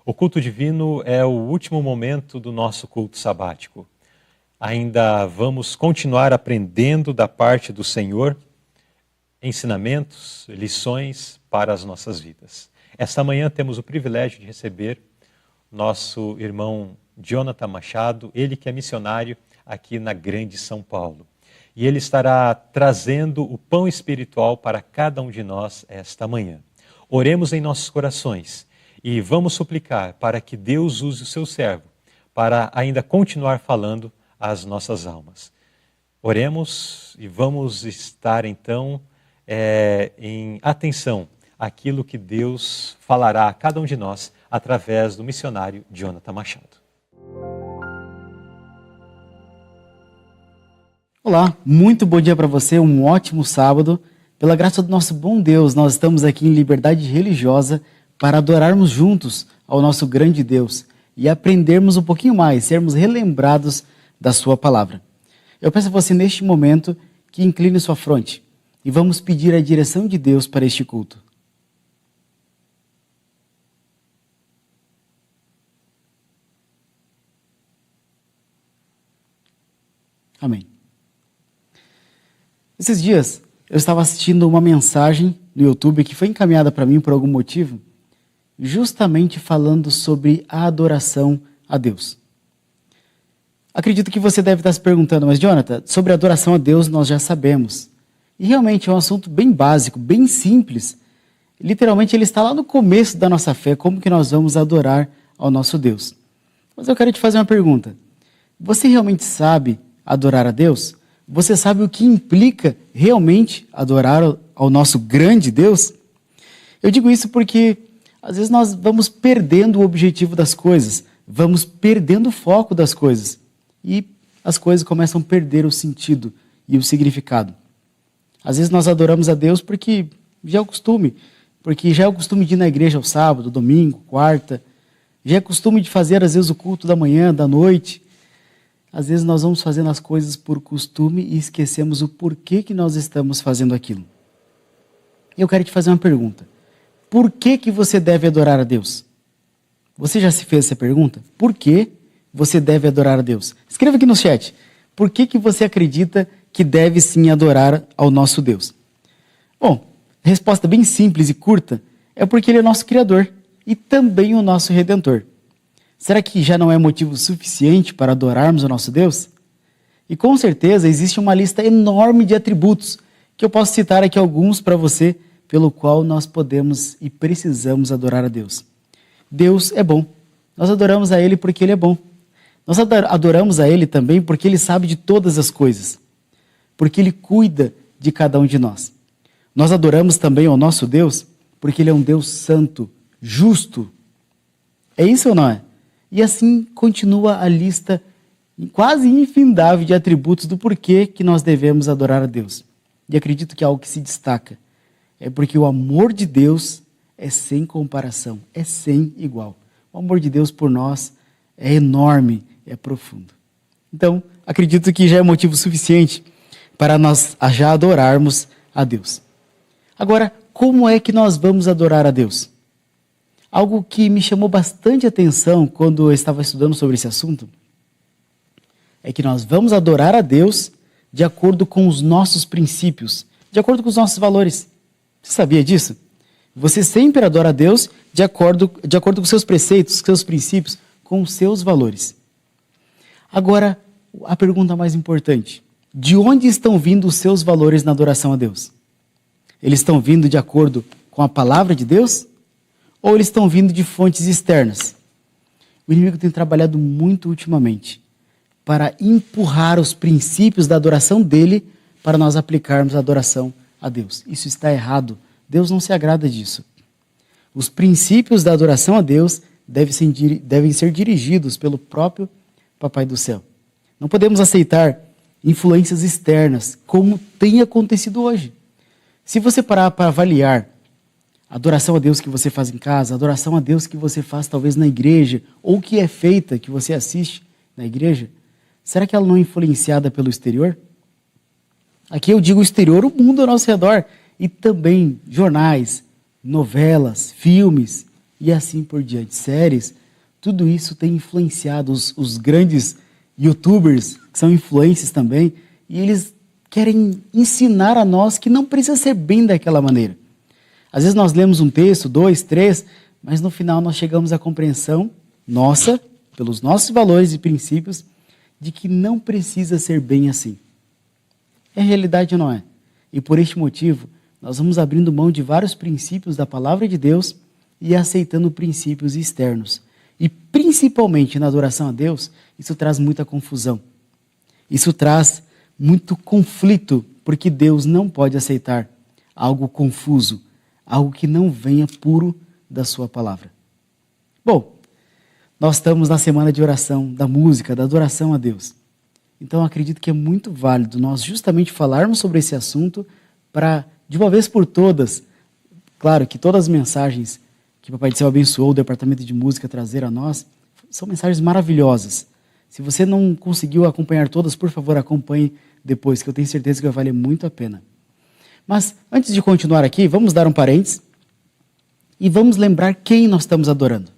O culto divino é o último momento do nosso culto sabático. Ainda vamos continuar aprendendo da parte do Senhor ensinamentos, lições para as nossas vidas. Esta manhã temos o privilégio de receber nosso irmão Jonathan Machado, ele que é missionário aqui na Grande São Paulo. E ele estará trazendo o pão espiritual para cada um de nós esta manhã. Oremos em nossos corações e vamos suplicar para que Deus use o seu servo para ainda continuar falando às nossas almas. Oremos e vamos estar então em atenção àquilo que Deus falará a cada um de nós através do missionário Jonathan Machado. Olá, muito bom dia para você, um ótimo sábado. Pela graça do nosso bom Deus, nós estamos aqui em liberdade religiosa para adorarmos juntos ao nosso grande Deus e aprendermos um pouquinho mais, sermos relembrados da sua palavra. Eu peço a você neste momento que incline sua fronte e vamos pedir a direção de Deus para este culto. Amém. Esses dias eu estava assistindo uma mensagem no YouTube que foi encaminhada para mim por algum motivo, justamente falando sobre a adoração a Deus. Acredito que você deve estar se perguntando, mas Jonathan, sobre a adoração a Deus nós já sabemos. E realmente é um assunto bem básico, bem simples. Literalmente ele está lá no começo da nossa fé, como que nós vamos adorar ao nosso Deus. Mas eu quero te fazer uma pergunta. Você realmente sabe adorar a Deus? Você sabe o que implica realmente adorar ao nosso grande Deus? Eu digo isso porque às vezes nós vamos perdendo o objetivo das coisas, vamos perdendo o foco das coisas e as coisas começam a perder o sentido e o significado. Às vezes nós adoramos a Deus porque já é o costume de ir na igreja ao sábado, domingo, quarta, já é costume de fazer às vezes o culto da manhã, da noite. Às vezes nós vamos fazendo as coisas por costume e esquecemos o porquê que nós estamos fazendo aquilo. Eu quero te fazer uma pergunta. Por que você deve adorar a Deus? Você já se fez essa pergunta? Por que você deve adorar a Deus? Escreva aqui no chat. Por que você acredita que deve sim adorar ao nosso Deus? Bom, resposta bem simples e curta é porque Ele é nosso Criador e também o nosso Redentor. Será que já não é motivo suficiente para adorarmos o nosso Deus? E com certeza existe uma lista enorme de atributos, que eu posso citar aqui alguns para você, pelo qual nós podemos e precisamos adorar a Deus. Deus é bom. Nós adoramos a Ele porque Ele é bom. Nós adoramos a Ele também porque Ele sabe de todas as coisas, porque Ele cuida de cada um de nós. Nós adoramos também ao nosso Deus porque Ele é um Deus santo, justo. É isso ou não é? E assim continua a lista quase infindável de atributos do porquê que nós devemos adorar a Deus. E acredito que algo que se destaca é porque o amor de Deus é sem comparação, é sem igual. O amor de Deus por nós é enorme, é profundo. Então, acredito que já é motivo suficiente para nós já adorarmos a Deus. Agora, como é que nós vamos adorar a Deus? Algo que me chamou bastante atenção quando eu estava estudando sobre esse assunto é que nós vamos adorar a Deus de acordo com os nossos princípios, de acordo com os nossos valores. Você sabia disso? Você sempre adora a Deus de acordo com seus preceitos, seus princípios, com os seus valores. Agora, a pergunta mais importante: de onde estão vindo os seus valores na adoração a Deus? Eles estão vindo de acordo com a palavra de Deus? Ou eles estão vindo de fontes externas? O inimigo tem trabalhado muito ultimamente para empurrar os princípios da adoração dele para nós aplicarmos a adoração a Deus. Isso está errado. Deus não se agrada disso. Os princípios da adoração a Deus devem ser dirigidos pelo próprio Papai do Céu. Não podemos aceitar influências externas, como tem acontecido hoje. Se você parar para avaliar a adoração a Deus que você faz em casa, a adoração a Deus que você faz talvez na igreja, ou que é feita, que você assiste na igreja, será que ela não é influenciada pelo exterior? Aqui eu digo o exterior, o mundo ao nosso redor, e também jornais, novelas, filmes e assim por diante, séries. Tudo isso tem influenciado os grandes youtubers, que são influencers também, e eles querem ensinar a nós que não precisa ser bem daquela maneira. Às vezes nós lemos um texto, 2, 3, mas no final nós chegamos à compreensão nossa, pelos nossos valores e princípios, de que não precisa ser bem assim. É realidade ou não é? E por este motivo, nós vamos abrindo mão de vários princípios da palavra de Deus e aceitando princípios externos. E principalmente na adoração a Deus, isso traz muita confusão. Isso traz muito conflito, porque Deus não pode aceitar algo confuso, algo que não venha puro da sua palavra. Bom, nós estamos na semana de oração, da música, da adoração a Deus. Então, acredito que é muito válido nós justamente falarmos sobre esse assunto para, de uma vez por todas, claro que todas as mensagens que o Papai do Céu abençoou o Departamento de Música trazer a nós são mensagens maravilhosas. Se você não conseguiu acompanhar todas, por favor, acompanhe depois, que eu tenho certeza que vai valer muito a pena. Mas, antes de continuar aqui, vamos dar um parênteses e vamos lembrar quem nós estamos adorando.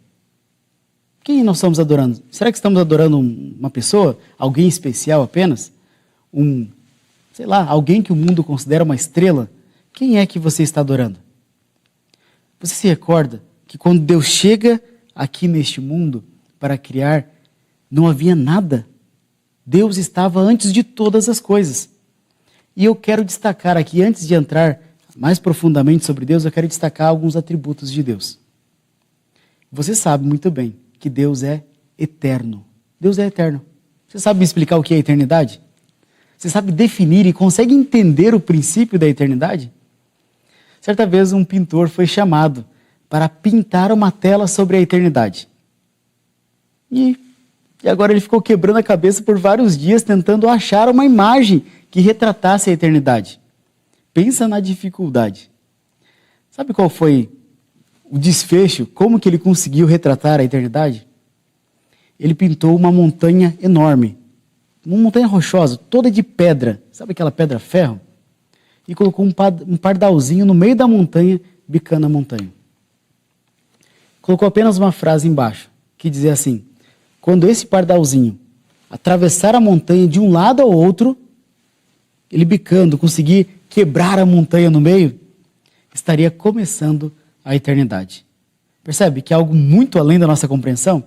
Quem nós estamos adorando? Será que estamos adorando uma pessoa? Alguém especial apenas? Alguém que o mundo considera uma estrela? Quem é que você está adorando? Você se recorda que quando Deus chega aqui neste mundo para criar, não havia nada? Deus estava antes de todas as coisas. E eu quero destacar aqui, antes de entrar mais profundamente sobre Deus, eu quero destacar alguns atributos de Deus. Você sabe muito bem que Deus é eterno. Deus é eterno. Você sabe me explicar o que é eternidade? Você sabe definir e consegue entender o princípio da eternidade? Certa vez um pintor foi chamado para pintar uma tela sobre a eternidade. E agora ele ficou quebrando a cabeça por vários dias tentando achar uma imagem que retratasse a eternidade. Pensa na dificuldade. Sabe qual foi o desfecho? Como que ele conseguiu retratar a eternidade? Ele pintou uma montanha enorme, uma montanha rochosa, toda de pedra. Sabe aquela pedra-ferro? E colocou um pardalzinho no meio da montanha, bicando a montanha. Colocou apenas uma frase embaixo, que dizia assim: quando esse pardalzinho atravessar a montanha de um lado ao outro, ele bicando, conseguir quebrar a montanha no meio, estaria começando a eternidade. Percebe que é algo muito além da nossa compreensão?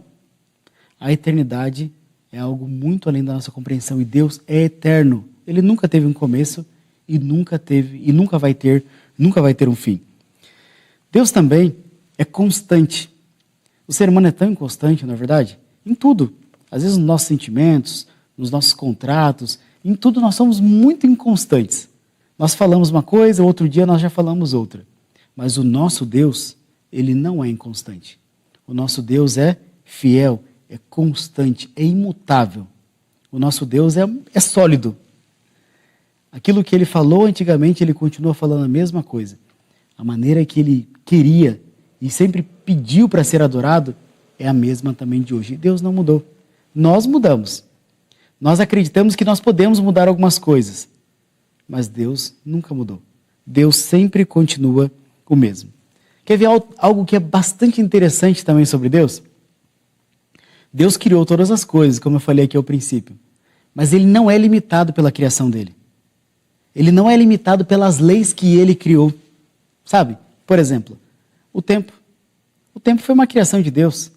A eternidade é algo muito além da nossa compreensão e Deus é eterno. Ele nunca teve um começo e nunca vai ter um fim. Deus também é constante. O ser humano é tão inconstante, na verdade, em tudo. Às vezes nos nossos sentimentos, nos nossos contratos, em tudo nós somos muito inconstantes. Nós falamos uma coisa, outro dia nós já falamos outra. Mas o nosso Deus, ele não é inconstante. O nosso Deus é fiel, é constante, é imutável. O nosso Deus é sólido. Aquilo que ele falou antigamente, ele continua falando a mesma coisa. A maneira que ele queria e sempre pediu para ser adorado é a mesma também de hoje. Deus não mudou. Nós mudamos. Nós acreditamos que nós podemos mudar algumas coisas, mas Deus nunca mudou. Deus sempre continua o mesmo. Quer ver algo que é bastante interessante também sobre Deus? Deus criou todas as coisas, como eu falei aqui ao princípio, mas ele não é limitado pela criação dele. Ele não é limitado pelas leis que ele criou. Sabe? Por exemplo, o tempo. O tempo foi uma criação de Deus.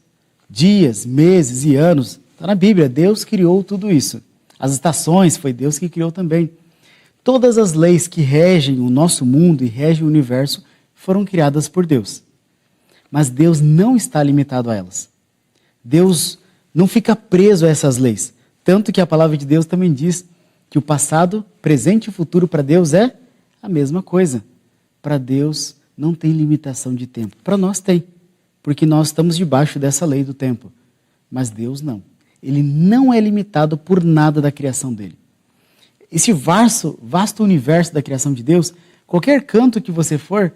Dias, meses e anos. Está na Bíblia, Deus criou tudo isso. As estações, foi Deus que criou também. Todas as leis que regem o nosso mundo e regem o universo foram criadas por Deus. Mas Deus não está limitado a elas. Deus não fica preso a essas leis. Tanto que a palavra de Deus também diz que o passado, presente e futuro para Deus é a mesma coisa. Para Deus não tem limitação de tempo. Para nós tem, porque nós estamos debaixo dessa lei do tempo. Mas Deus não. Ele não é limitado por nada da criação dele. Esse vasto universo da criação de Deus, qualquer canto que você for,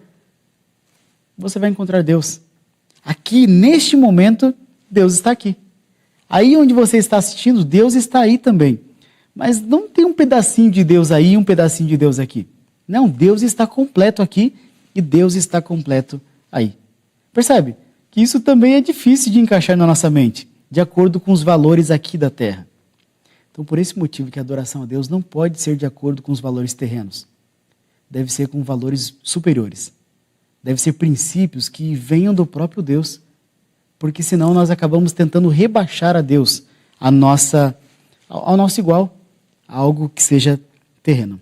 você vai encontrar Deus. Aqui, neste momento, Deus está aqui. Aí onde você está assistindo, Deus está aí também. Mas não tem um pedacinho de Deus aí e um pedacinho de Deus aqui. Não, Deus está completo aqui e Deus está completo aí. Percebe? Que isso também é difícil de encaixar na nossa mente, de acordo com os valores aqui da terra. Então, por esse motivo que a adoração a Deus não pode ser de acordo com os valores terrenos. Deve ser com valores superiores. Deve ser princípios que venham do próprio Deus, porque senão nós acabamos tentando rebaixar a Deus ao nosso igual, a algo que seja terreno.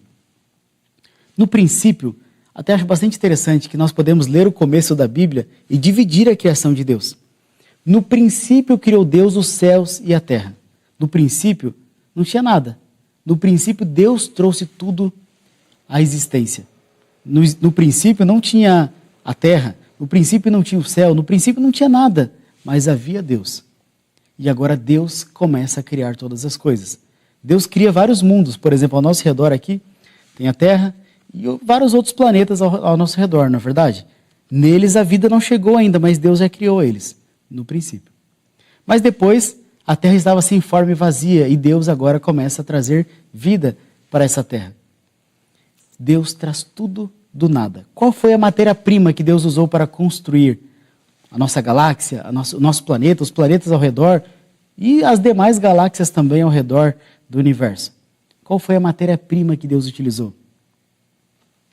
No princípio, até acho bastante interessante que nós podemos ler o começo da Bíblia e dividir a criação de Deus. No princípio criou Deus os céus e a terra. No princípio não tinha nada. No princípio Deus trouxe tudo à existência. No princípio não tinha a terra, no princípio não tinha o céu, no princípio não tinha nada, mas havia Deus. E agora Deus começa a criar todas as coisas. Deus cria vários mundos, por exemplo, ao nosso redor aqui tem a Terra e vários outros planetas ao nosso redor, não é verdade? Neles a vida não chegou ainda, mas Deus já criou eles, no princípio. Mas depois a Terra estava sem forma e vazia e Deus agora começa a trazer vida para essa Terra. Deus traz tudo do nada. Qual foi a matéria-prima que Deus usou para construir a nossa galáxia, o nosso planeta, os planetas ao redor e as demais galáxias também ao redor do universo? Qual foi a matéria-prima que Deus utilizou?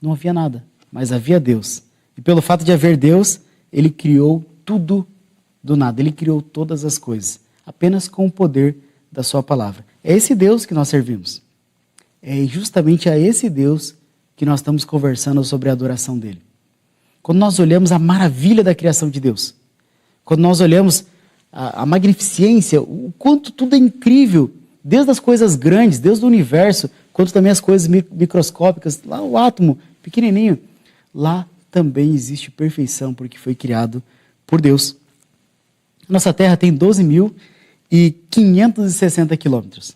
Não havia nada, mas havia Deus. E pelo fato de haver Deus, Ele criou tudo do nada. Ele criou todas as coisas, apenas com o poder da sua palavra. É esse Deus que nós servimos. É justamente a esse Deus que nós estamos conversando sobre a adoração dele. Quando nós olhamos a maravilha da criação de Deus, quando nós olhamos a magnificência, o quanto tudo é incrível, desde as coisas grandes, desde o universo, quanto também as coisas microscópicas, lá o átomo pequenininho, lá também existe perfeição, porque foi criado por Deus. Nossa Terra tem 12.560 quilômetros.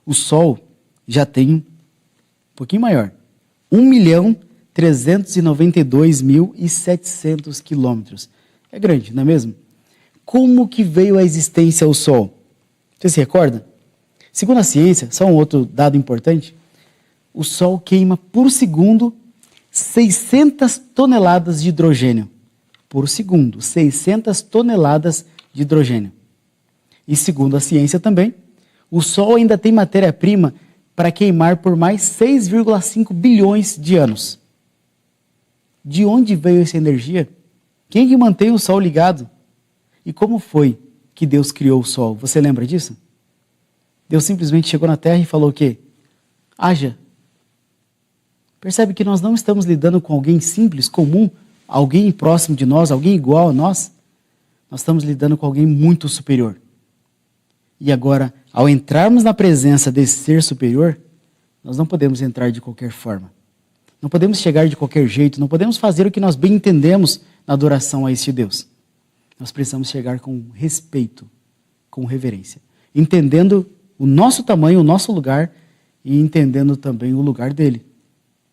O Sol já tem um pouquinho maior, 1.392.700 quilômetros. É grande, não é mesmo? Como que veio a existência o Sol? Você se recorda? Segundo a ciência, só um outro dado importante, o Sol queima por segundo 600 toneladas de hidrogênio. Por segundo, 600 toneladas de hidrogênio. E segundo a ciência também, o Sol ainda tem matéria-prima para queimar por mais 6,5 bilhões de anos. De onde veio essa energia? Quem que mantém o Sol ligado? E como foi que Deus criou o Sol? Você lembra disso? Deus simplesmente chegou na Terra e falou o quê? Haja. Percebe que nós não estamos lidando com alguém simples, comum, alguém próximo de nós, alguém igual a nós. Nós estamos lidando com alguém muito superior. E agora, ao entrarmos na presença desse ser superior, nós não podemos entrar de qualquer forma. Não podemos chegar de qualquer jeito, não podemos fazer o que nós bem entendemos na adoração a este Deus. Nós precisamos chegar com respeito, com reverência, entendendo o nosso tamanho, o nosso lugar e entendendo também o lugar dele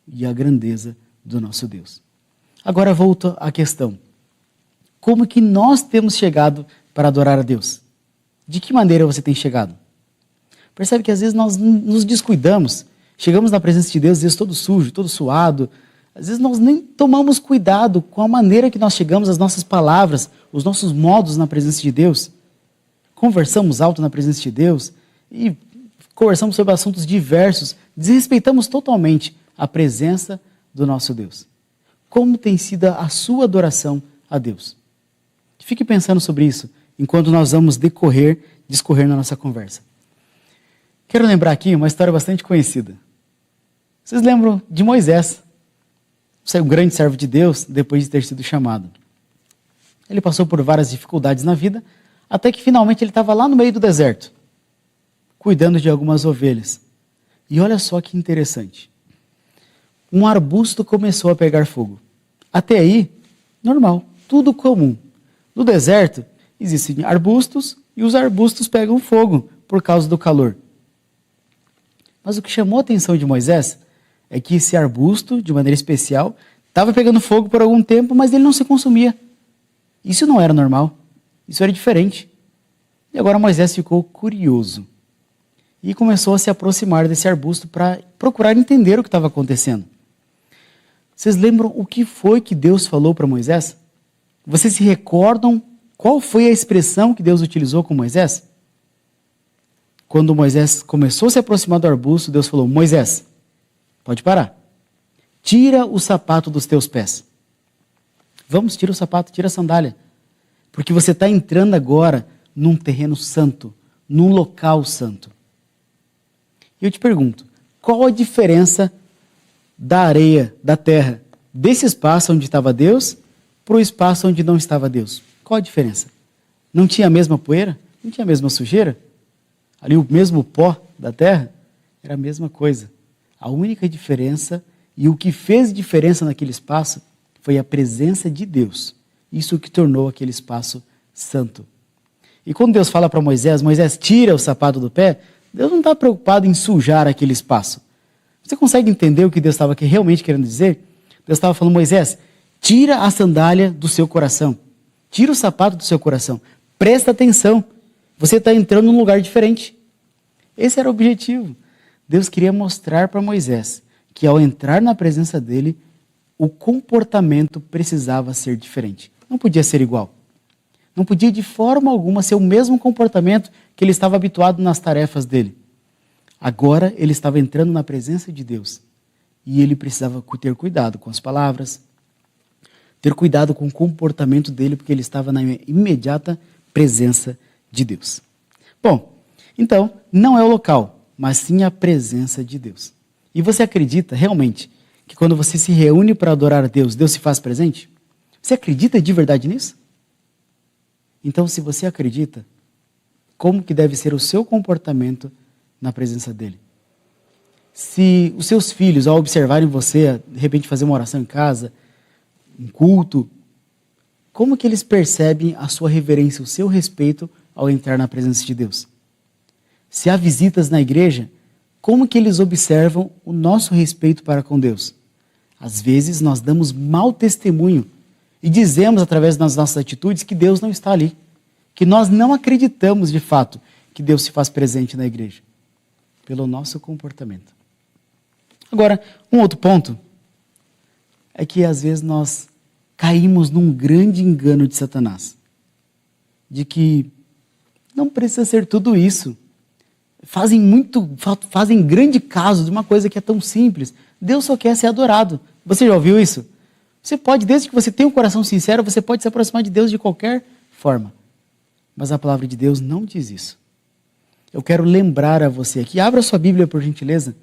e a grandeza do nosso Deus. Agora volto à questão. Como que nós temos chegado para adorar a Deus? De que maneira você tem chegado? Percebe que às vezes nós nos descuidamos, chegamos na presença de Deus, às vezes todo sujo, todo suado, às vezes nós nem tomamos cuidado com a maneira que nós chegamos, as nossas palavras, os nossos modos na presença de Deus. Conversamos alto na presença de Deus e conversamos sobre assuntos diversos, desrespeitamos totalmente a presença do nosso Deus. Como tem sido a sua adoração a Deus? Fique pensando sobre isso enquanto nós vamos discorrer na nossa conversa. Quero lembrar aqui uma história bastante conhecida. Vocês lembram de Moisés? Um grande servo de Deus depois de ter sido chamado. Ele passou por várias dificuldades na vida, até que finalmente ele estava lá no meio do deserto, cuidando de algumas ovelhas. E olha só que interessante. Um arbusto começou a pegar fogo. Até aí, normal, tudo comum. No deserto, existem arbustos e os arbustos pegam fogo por causa do calor. Mas o que chamou a atenção de Moisés é que esse arbusto, de maneira especial, estava pegando fogo por algum tempo, mas ele não se consumia. Isso não era normal, isso era diferente. E agora Moisés ficou curioso e começou a se aproximar desse arbusto para procurar entender o que estava acontecendo. Vocês lembram o que foi que Deus falou para Moisés? Vocês se recordam qual foi a expressão que Deus utilizou com Moisés? Quando Moisés começou a se aproximar do arbusto, Deus falou: Moisés, pode parar. Tira o sapato dos teus pés. Vamos, tira o sapato, tira a sandália. Porque você está entrando agora num terreno santo, num local santo. E eu te pergunto, qual a diferença da areia, da terra, desse espaço onde estava Deus, para o espaço onde não estava Deus? Qual a diferença? Não tinha a mesma poeira? Não tinha a mesma sujeira? Ali o mesmo pó da terra? Era a mesma coisa. A única diferença, e o que fez diferença naquele espaço, foi a presença de Deus. Isso que tornou aquele espaço santo. E quando Deus fala para Moisés, Moisés, tira o sapato do pé, Deus não está preocupado em sujar aquele espaço. Você consegue entender o que Deus estava realmente querendo dizer? Deus estava falando: Moisés, tira a sandália do seu coração. Tira o sapato do seu coração. Presta atenção. Você está entrando num lugar diferente. Esse era o objetivo. Deus queria mostrar para Moisés que ao entrar na presença dele, o comportamento precisava ser diferente. Não podia ser igual. Não podia de forma alguma ser o mesmo comportamento que ele estava habituado nas tarefas dele. Agora ele estava entrando na presença de Deus. E ele precisava ter cuidado com as palavras, ter cuidado com o comportamento dele, porque ele estava na imediata presença de Deus. Bom, então, não é o local, mas sim a presença de Deus. E você acredita realmente que quando você se reúne para adorar a Deus, Deus se faz presente? Você acredita de verdade nisso? Então, se você acredita, como que deve ser o seu comportamento na presença dele? Se os seus filhos, ao observarem você, de repente fazer uma oração em casa, um culto, como que eles percebem a sua reverência, o seu respeito ao entrar na presença de Deus? Se há visitas na igreja, como que eles observam o nosso respeito para com Deus? Às vezes nós damos mau testemunho e dizemos através das nossas atitudes que Deus não está ali, que nós não acreditamos de fato que Deus se faz presente na igreja, pelo nosso comportamento. Agora, um outro ponto é que às vezes nós caímos num grande engano de Satanás, de que não precisa ser tudo isso. Fazem grande caso de uma coisa que é tão simples. Deus só quer ser adorado. Você já ouviu isso? Você pode, desde que você tenha um coração sincero, você pode se aproximar de Deus de qualquer forma. Mas a palavra de Deus não diz isso. Eu quero lembrar a você aqui, abra sua Bíblia por gentileza,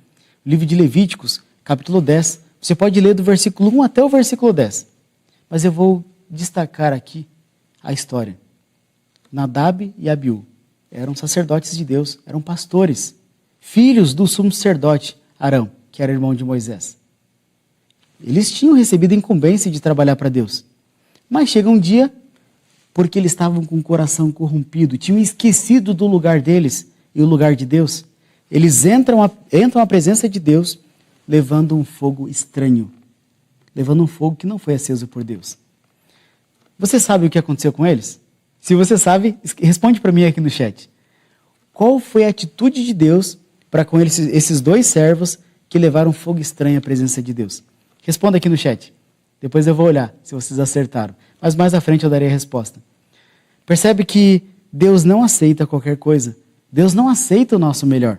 o livro de Levíticos, capítulo 10. Você pode ler do versículo 1 até o versículo 10. Mas eu vou destacar aqui a história. Nadab e Abiú eram sacerdotes de Deus, eram pastores, filhos do sumo sacerdote Arão, que era irmão de Moisés. Eles tinham recebido a incumbência de trabalhar para Deus. Mas chega um dia, porque eles estavam com o coração corrompido, tinham esquecido do lugar deles e o lugar de Deus. Eles entram à presença de Deus levando um fogo estranho, levando um fogo que não foi aceso por Deus. Você sabe o que aconteceu com eles? Se você sabe, responde para mim aqui no chat. Qual foi a atitude de Deus para com esses dois servos que levaram fogo estranho à presença de Deus? Responda aqui no chat. Depois eu vou olhar se vocês acertaram. Mas mais à frente eu darei a resposta. Percebe que Deus não aceita qualquer coisa. Deus não aceita o nosso melhor.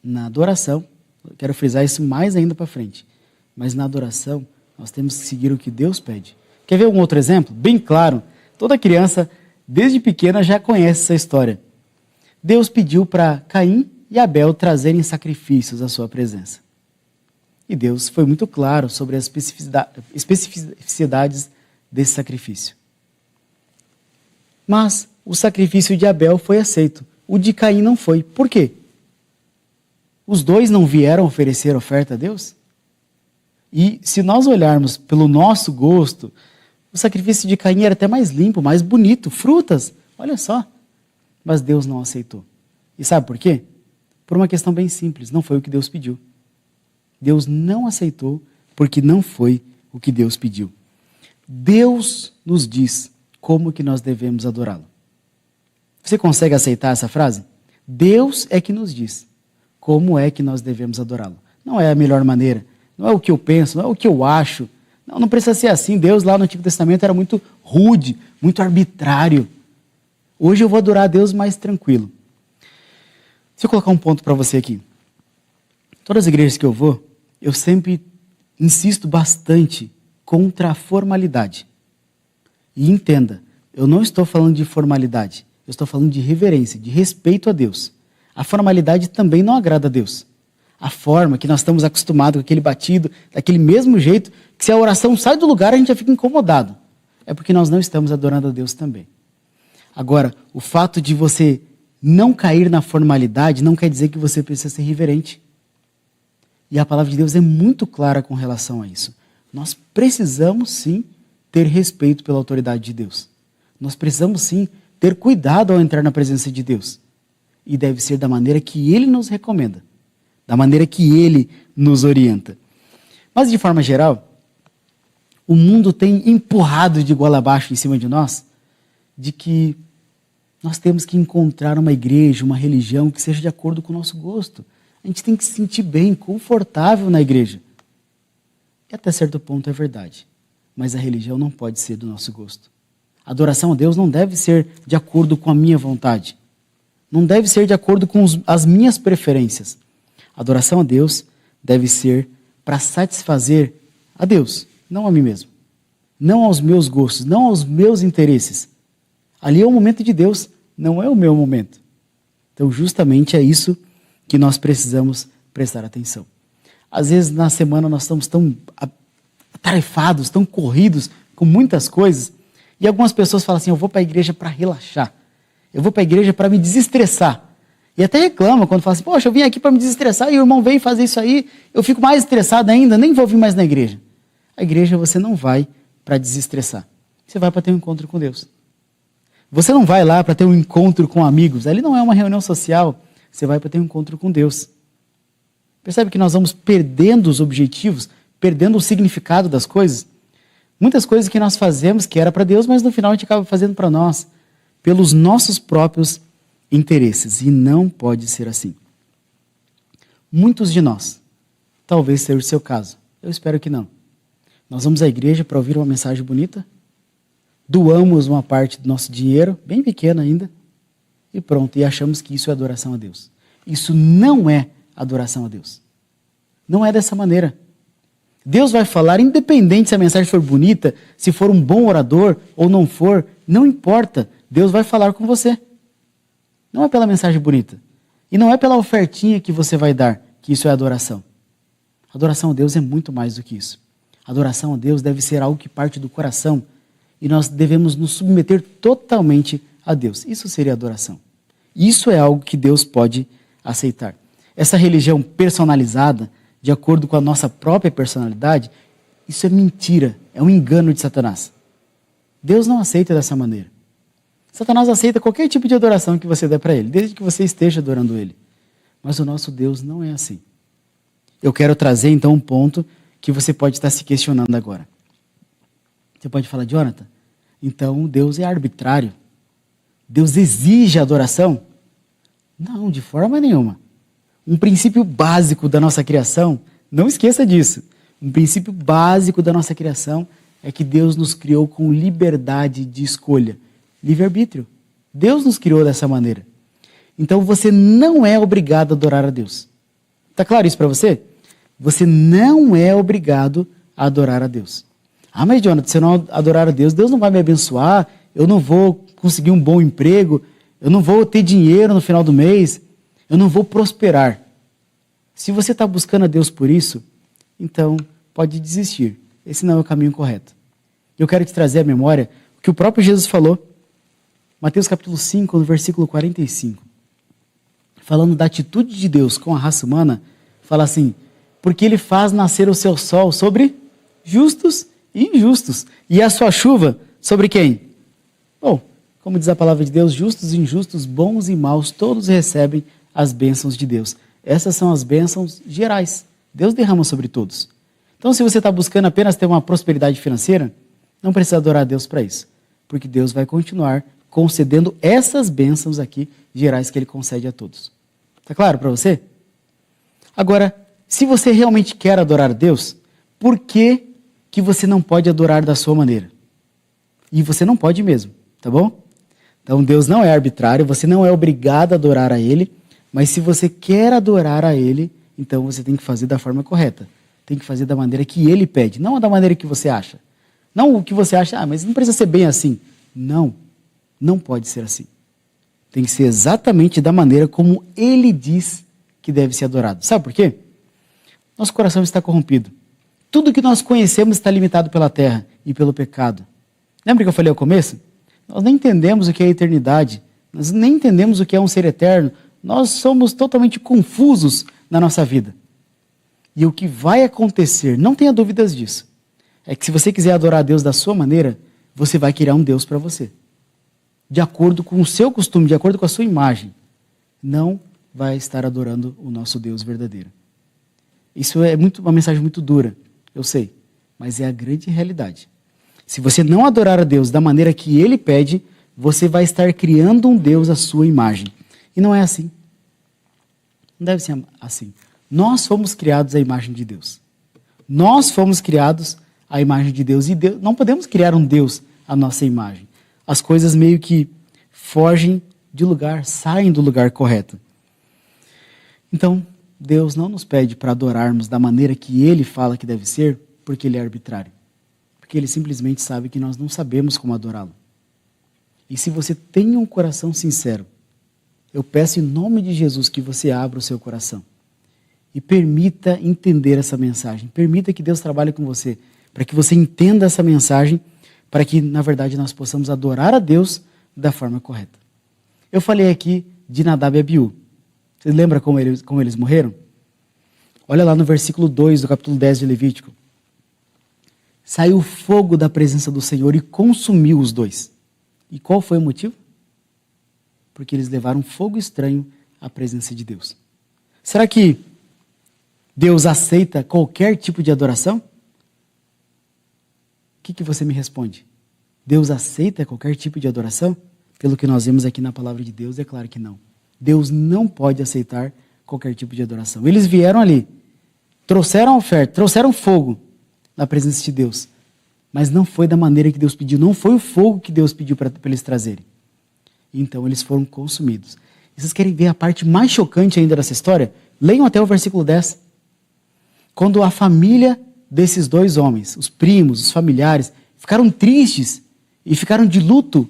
Na adoração, eu quero frisar isso mais ainda para frente. Mas na adoração, nós temos que seguir o que Deus pede. Quer ver um outro exemplo? Bem claro. Toda criança, desde pequena, já conhece essa história. Deus pediu para Caim e Abel trazerem sacrifícios à sua presença. E Deus foi muito claro sobre as especificidades desse sacrifício. Mas o sacrifício de Abel foi aceito. O de Caim não foi. Por quê? Os dois não vieram oferecer oferta a Deus? E se nós olharmos pelo nosso gosto, o sacrifício de Caim era até mais limpo, mais bonito, frutas, olha só. Mas Deus não aceitou. E sabe por quê? Por uma questão bem simples, não foi o que Deus pediu. Deus não aceitou porque não foi o que Deus pediu. Deus nos diz como que nós devemos adorá-lo. Você consegue aceitar essa frase? Deus é que nos diz como é que nós devemos adorá-lo. Não é a melhor maneira, não é o que eu penso, não é o que eu acho. Não precisa ser assim. Deus lá no Antigo Testamento era muito rude, muito arbitrário. Hoje eu vou adorar a Deus mais tranquilo. Deixa eu colocar um ponto para você aqui. Todas as igrejas que eu vou, eu sempre insisto bastante contra a formalidade. E entenda, eu não estou falando de formalidade, eu estou falando de reverência, de respeito a Deus. A formalidade também não agrada a Deus. A forma que nós estamos acostumados com aquele batido, daquele mesmo jeito, que se a oração sai do lugar a gente já fica incomodado. É porque nós não estamos adorando a Deus também. Agora, o fato de você não cair na formalidade não quer dizer que você precisa ser reverente. E a palavra de Deus é muito clara com relação a isso. Nós precisamos sim ter respeito pela autoridade de Deus. Nós precisamos sim ter cuidado ao entrar na presença de Deus. E deve ser da maneira que Ele nos recomenda, da maneira que Ele nos orienta. Mas de forma geral, o mundo tem empurrado de goela abaixo em cima de nós, de que nós temos que encontrar uma igreja, uma religião que seja de acordo com o nosso gosto. A gente tem que se sentir bem, confortável na igreja. E até certo ponto é verdade. Mas a religião não pode ser do nosso gosto. A adoração a Deus não deve ser de acordo com a minha vontade. Não deve ser de acordo com as minhas preferências. A adoração a Deus deve ser para satisfazer a Deus, não a mim mesmo. Não aos meus gostos, não aos meus interesses. Ali é o momento de Deus, não é o meu momento. Então, justamente é isso que nós precisamos prestar atenção. Às vezes, na semana, nós estamos tão atarefados, tão corridos, com muitas coisas, e algumas pessoas falam assim, eu vou para a igreja para relaxar, eu vou para a igreja para me desestressar. E até reclama quando fala assim, poxa, eu vim aqui para me desestressar e o irmão veio fazer isso aí, eu fico mais estressado ainda, nem vou vir mais na igreja. A igreja você não vai para desestressar. Você vai para ter um encontro com Deus. Você não vai lá para ter um encontro com amigos. Ali não é uma reunião social. Você vai para ter um encontro com Deus. Percebe que nós vamos perdendo os objetivos, perdendo o significado das coisas? Muitas coisas que nós fazemos que era para Deus, mas no final a gente acaba fazendo para nós, pelos nossos próprios interesses. E não pode ser assim. Muitos de nós, talvez seja o seu caso, eu espero que não. Nós vamos à igreja para ouvir uma mensagem bonita, doamos uma parte do nosso dinheiro, bem pequena ainda, e pronto, e achamos que isso é adoração a Deus. Isso não é adoração a Deus. Não é dessa maneira. Deus vai falar, independente se a mensagem for bonita, se for um bom orador ou não for, não importa, Deus vai falar com você. Não é pela mensagem bonita. E não é pela ofertinha que você vai dar, que isso é adoração. Adoração a Deus é muito mais do que isso. Adoração a Deus deve ser algo que parte do coração e nós devemos nos submeter totalmente a Deus. Isso seria adoração. Isso é algo que Deus pode aceitar. Essa religião personalizada, de acordo com a nossa própria personalidade, isso é mentira, é um engano de Satanás. Deus não aceita dessa maneira. Satanás aceita qualquer tipo de adoração que você der para ele, desde que você esteja adorando ele. Mas o nosso Deus não é assim. Eu quero trazer então um ponto que você pode estar se questionando agora. Você pode falar, Jonathan, então Deus é arbitrário? Deus exige adoração? Não, de forma nenhuma. Um princípio básico da nossa criação, não esqueça disso, um princípio básico da nossa criação é que Deus nos criou com liberdade de escolha, livre-arbítrio. Deus nos criou dessa maneira. Então você não é obrigado a adorar a Deus. Está claro isso para você? Você não é obrigado a adorar a Deus. Ah, mas Jonathan, se eu não adorar a Deus, Deus não vai me abençoar, eu não vou conseguir um bom emprego, eu não vou ter dinheiro no final do mês, eu não vou prosperar. Se você está buscando a Deus por isso, então pode desistir. Esse não é o caminho correto. Eu quero te trazer à memória o que o próprio Jesus falou, Mateus capítulo 5, no versículo 45. Falando da atitude de Deus com a raça humana, fala assim, porque ele faz nascer o seu sol sobre justos e injustos, e a sua chuva sobre quem? Bom, como diz a palavra de Deus, justos e injustos, bons e maus, todos recebem as bênçãos de Deus. Essas são as bênçãos gerais. Deus derrama sobre todos. Então, se você está buscando apenas ter uma prosperidade financeira, não precisa adorar a Deus para isso, porque Deus vai continuar concedendo essas bênçãos aqui, gerais, que Ele concede a todos. Está claro para você? Agora, se você realmente quer adorar a Deus, por que você não pode adorar da sua maneira? E você não pode mesmo, tá bom? Então, Deus não é arbitrário, você não é obrigado a adorar a Ele, mas se você quer adorar a Ele, então você tem que fazer da forma correta. Tem que fazer da maneira que Ele pede, não da maneira que você acha. Não o que você acha, mas não precisa ser bem assim. Não, não pode ser assim. Tem que ser exatamente da maneira como Ele diz que deve ser adorado. Sabe por quê? Nosso coração está corrompido. Tudo que nós conhecemos está limitado pela terra e pelo pecado. Lembra que eu falei ao começo? Nós nem entendemos o que é a eternidade. Nós nem entendemos o que é um ser eterno. Nós somos totalmente confusos na nossa vida. E o que vai acontecer, não tenha dúvidas disso, é que se você quiser adorar a Deus da sua maneira, você vai criar um Deus para você. De acordo com o seu costume, de acordo com a sua imagem. Não vai estar adorando o nosso Deus verdadeiro. Isso é uma mensagem muito dura, eu sei, mas é a grande realidade. Se você não adorar a Deus da maneira que Ele pede, você vai estar criando um Deus à sua imagem. E não é assim. Não deve ser assim. Nós fomos criados à imagem de Deus. Nós fomos criados à imagem de Deus. E Deus, não podemos criar um Deus à nossa imagem. As coisas meio que fogem de lugar, saem do lugar correto. Então, Deus não nos pede para adorarmos da maneira que Ele fala que deve ser, porque Ele é arbitrário. Porque Ele simplesmente sabe que nós não sabemos como adorá-lo. E se você tem um coração sincero, eu peço em nome de Jesus que você abra o seu coração e permita entender essa mensagem. Permita que Deus trabalhe com você, para que você entenda essa mensagem, para que, na verdade, nós possamos adorar a Deus da forma correta. Eu falei aqui de Nadab e Abiú. Você lembra como eles morreram? Olha lá no versículo 2 do capítulo 10 de Levítico. Saiu fogo da presença do Senhor e consumiu os dois. E qual foi o motivo? Porque eles levaram fogo estranho à presença de Deus. Será que Deus aceita qualquer tipo de adoração? O que você me responde? Deus aceita qualquer tipo de adoração? Pelo que nós vemos aqui na palavra de Deus, é claro que não. Deus não pode aceitar qualquer tipo de adoração. Eles vieram ali, trouxeram a oferta, trouxeram fogo na presença de Deus, mas não foi da maneira que Deus pediu, não foi o fogo que Deus pediu para eles trazerem. Então eles foram consumidos. E vocês querem ver a parte mais chocante ainda dessa história? Leiam até o versículo 10. Quando a família desses dois homens, os primos, os familiares, ficaram tristes e ficaram de luto,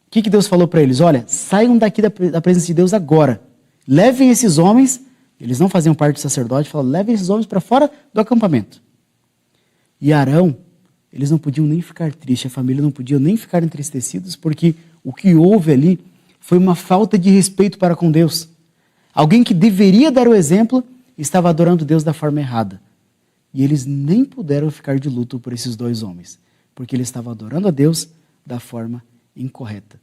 o que Deus falou para eles? Olha, saiam daqui da presença de Deus agora. Levem esses homens, eles não faziam parte do sacerdote, falaram, levem esses homens para fora do acampamento. E Arão, eles não podiam nem ficar tristes, a família não podia nem ficar entristecidos, porque o que houve ali foi uma falta de respeito para com Deus. Alguém que deveria dar o exemplo estava adorando Deus da forma errada. E eles nem puderam ficar de luto por esses dois homens, porque eles estavam adorando a Deus da forma incorreta.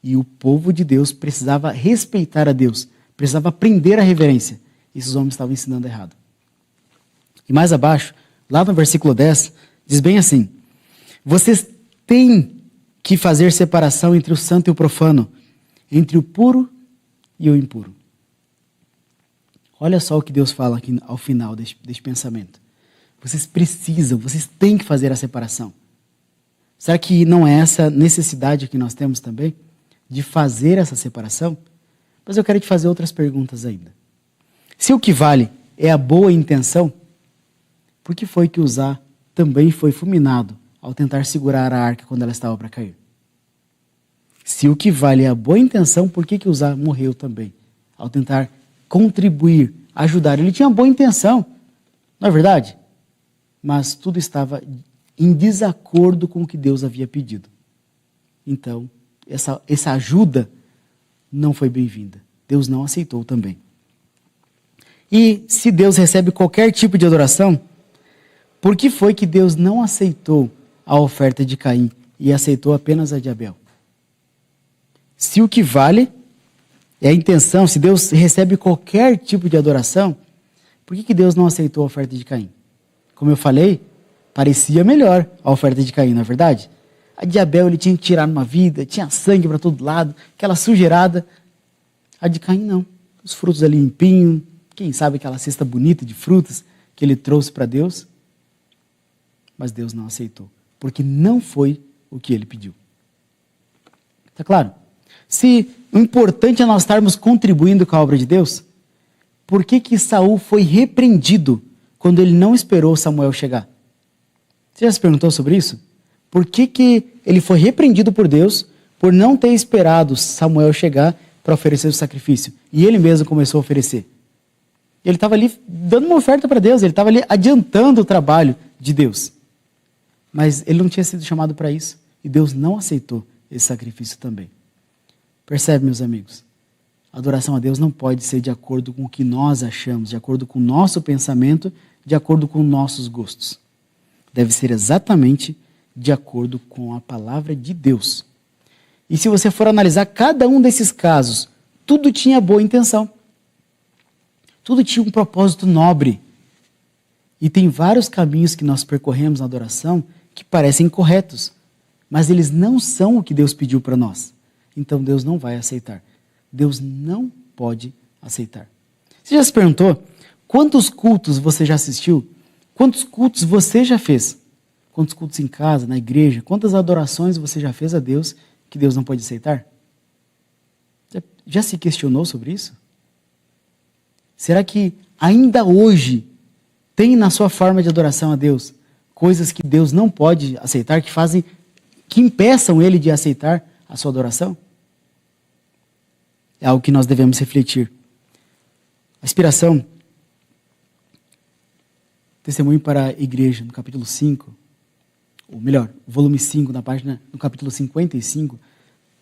E o povo de Deus precisava respeitar a Deus, precisava aprender a reverência. Esses homens estavam ensinando errado. E mais abaixo, lá no versículo 10, diz bem assim: vocês têm que fazer separação entre o santo e o profano, entre o puro e o impuro. Olha só o que Deus fala aqui ao final deste pensamento. Vocês precisam, vocês têm que fazer a separação. Será que não é essa necessidade que nós temos também? De fazer essa separação? Mas eu quero te fazer outras perguntas ainda. Se o que vale é a boa intenção, por que foi que Uzá também foi fulminado ao tentar segurar a arca quando ela estava para cair? Se o que vale é a boa intenção, por que Uzá morreu também? Ao tentar contribuir, ajudar. Ele tinha boa intenção, não é verdade? Mas tudo estava em desacordo com o que Deus havia pedido. Então, essa ajuda não foi bem-vinda. Deus não aceitou também. E se Deus recebe qualquer tipo de adoração, por que foi que Deus não aceitou a oferta de Caim e aceitou apenas a de Abel? Se o que vale é a intenção, se Deus recebe qualquer tipo de adoração, por que Deus não aceitou a oferta de Caim? Como eu falei, parecia melhor a oferta de Caim, não é verdade? A de Abel ele tinha que tirar uma vida, tinha sangue para todo lado, aquela sujeirada. A de Caim não. Os frutos ali limpinhos, quem sabe aquela cesta bonita de frutas que ele trouxe para Deus. Mas Deus não aceitou, porque não foi o que ele pediu. Está claro? Se o importante é nós estarmos contribuindo com a obra de Deus, por que Saul foi repreendido quando ele não esperou Samuel chegar? Você já se perguntou sobre isso? Por que ele foi repreendido por Deus por não ter esperado Samuel chegar para oferecer o sacrifício? E ele mesmo começou a oferecer. Ele estava ali dando uma oferta para Deus, ele estava ali adiantando o trabalho de Deus. Mas ele não tinha sido chamado para isso. E Deus não aceitou esse sacrifício também. Percebe, meus amigos? A adoração a Deus não pode ser de acordo com o que nós achamos, de acordo com o nosso pensamento, de acordo com nossos gostos. Deve ser exatamente de acordo com a palavra de Deus. E se você for analisar cada um desses casos, tudo tinha boa intenção. Tudo tinha um propósito nobre. E tem vários caminhos que nós percorremos na adoração que parecem corretos, mas eles não são o que Deus pediu para nós. Então Deus não vai aceitar. Deus não pode aceitar. Você já se perguntou quantos cultos você já assistiu? Quantos cultos você já fez? Quantos cultos em casa, na igreja? Quantas adorações você já fez a Deus que Deus não pode aceitar? Já se questionou sobre isso? Será que ainda hoje tem na sua forma de adoração a Deus coisas que Deus não pode aceitar, que impeçam Ele de aceitar a sua adoração? É algo que nós devemos refletir. A inspiração, Testemunho para a Igreja, no capítulo 5, ou melhor, volume 5, no capítulo 55,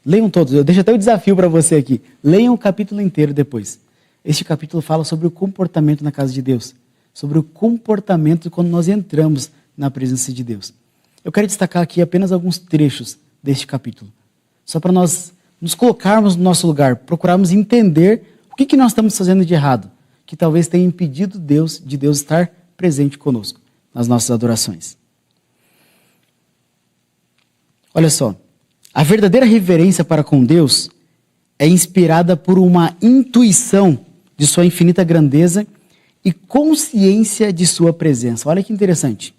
leiam todos, eu deixo até o desafio para você aqui, leiam o capítulo inteiro depois. Este capítulo fala sobre o comportamento na casa de Deus, sobre o comportamento quando nós entramos na presença de Deus. Eu quero destacar aqui apenas alguns trechos deste capítulo, só para nós nos colocarmos no nosso lugar, procurarmos entender o que nós estamos fazendo de errado, que talvez tenha impedido de Deus estar presente conosco nas nossas adorações. Olha só, a verdadeira reverência para com Deus é inspirada por uma intuição de sua infinita grandeza e consciência de sua presença. Olha que interessante.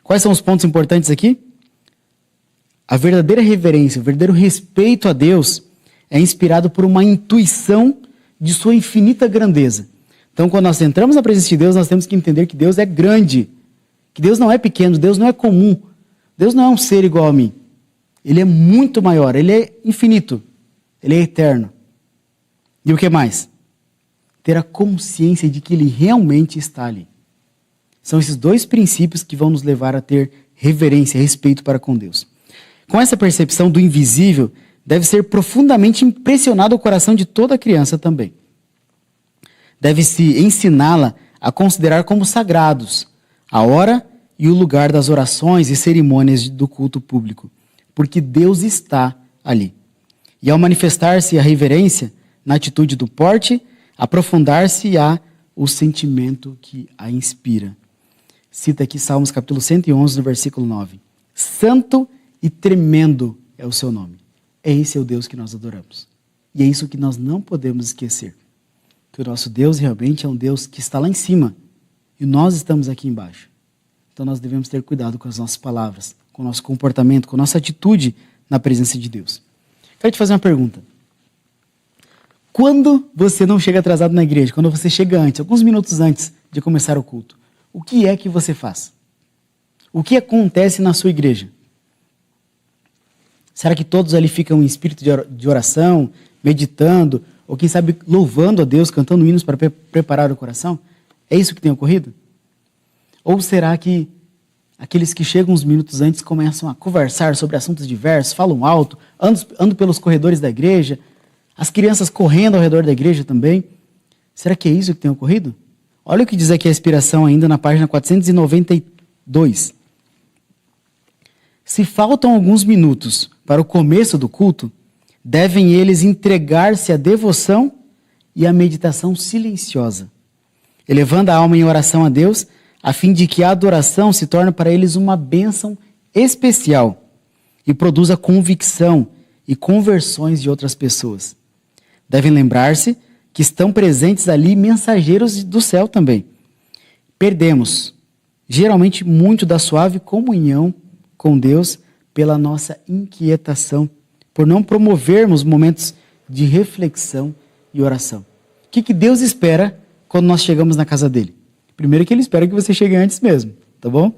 Quais são os pontos importantes aqui? A verdadeira reverência, o verdadeiro respeito a Deus é inspirado por uma intuição de sua infinita grandeza. Então, quando nós entramos na presença de Deus, nós temos que entender que Deus é grande, que Deus não é pequeno, Deus não é comum, Deus não é um ser igual a mim. Ele é muito maior, Ele é infinito, Ele é eterno. E o que mais? Ter a consciência de que Ele realmente está ali. São esses dois princípios que vão nos levar a ter reverência, respeito para com Deus. Com essa percepção do invisível, deve ser profundamente impressionado o coração de toda criança também. Deve-se ensiná-la a considerar como sagrados a hora e o lugar das orações e cerimônias do culto público, porque Deus está ali. E ao manifestar-se a reverência na atitude do porte, aprofundar-se-á o sentimento que a inspira. Cita aqui Salmos capítulo 111, no versículo 9. Santo e tremendo é o seu nome. Esse é o Deus que nós adoramos. E é isso que nós não podemos esquecer. Que o nosso Deus realmente é um Deus que está lá em cima e nós estamos aqui embaixo. Então nós devemos ter cuidado com as nossas palavras, com o nosso comportamento, com a nossa atitude na presença de Deus. Quero te fazer uma pergunta. Quando você não chega atrasado na igreja, quando você chega antes, alguns minutos antes de começar o culto, o que é que você faz? O que acontece na sua igreja? Será que todos ali ficam em espírito de oração, meditando, ou quem sabe louvando a Deus, cantando hinos para preparar o coração? É isso que tem ocorrido? Ou será que aqueles que chegam uns minutos antes começam a conversar sobre assuntos diversos, falam alto, andam pelos corredores da igreja, as crianças correndo ao redor da igreja também? Será que é isso que tem ocorrido? Olha o que diz aqui a inspiração ainda na página 492. Se faltam alguns minutos para o começo do culto, devem eles entregar-se à devoção e à meditação silenciosa, elevando a alma em oração a Deus, a fim de que a adoração se torne para eles uma bênção especial e produza convicção e conversões de outras pessoas. Devem lembrar-se que estão presentes ali mensageiros do céu também. Perdemos, geralmente, muito da suave comunhão com Deus pela nossa inquietação, por não promovermos momentos de reflexão e oração. O que Deus espera quando nós chegamos na casa dele? Primeiro que ele espera que você chegue antes mesmo, tá bom?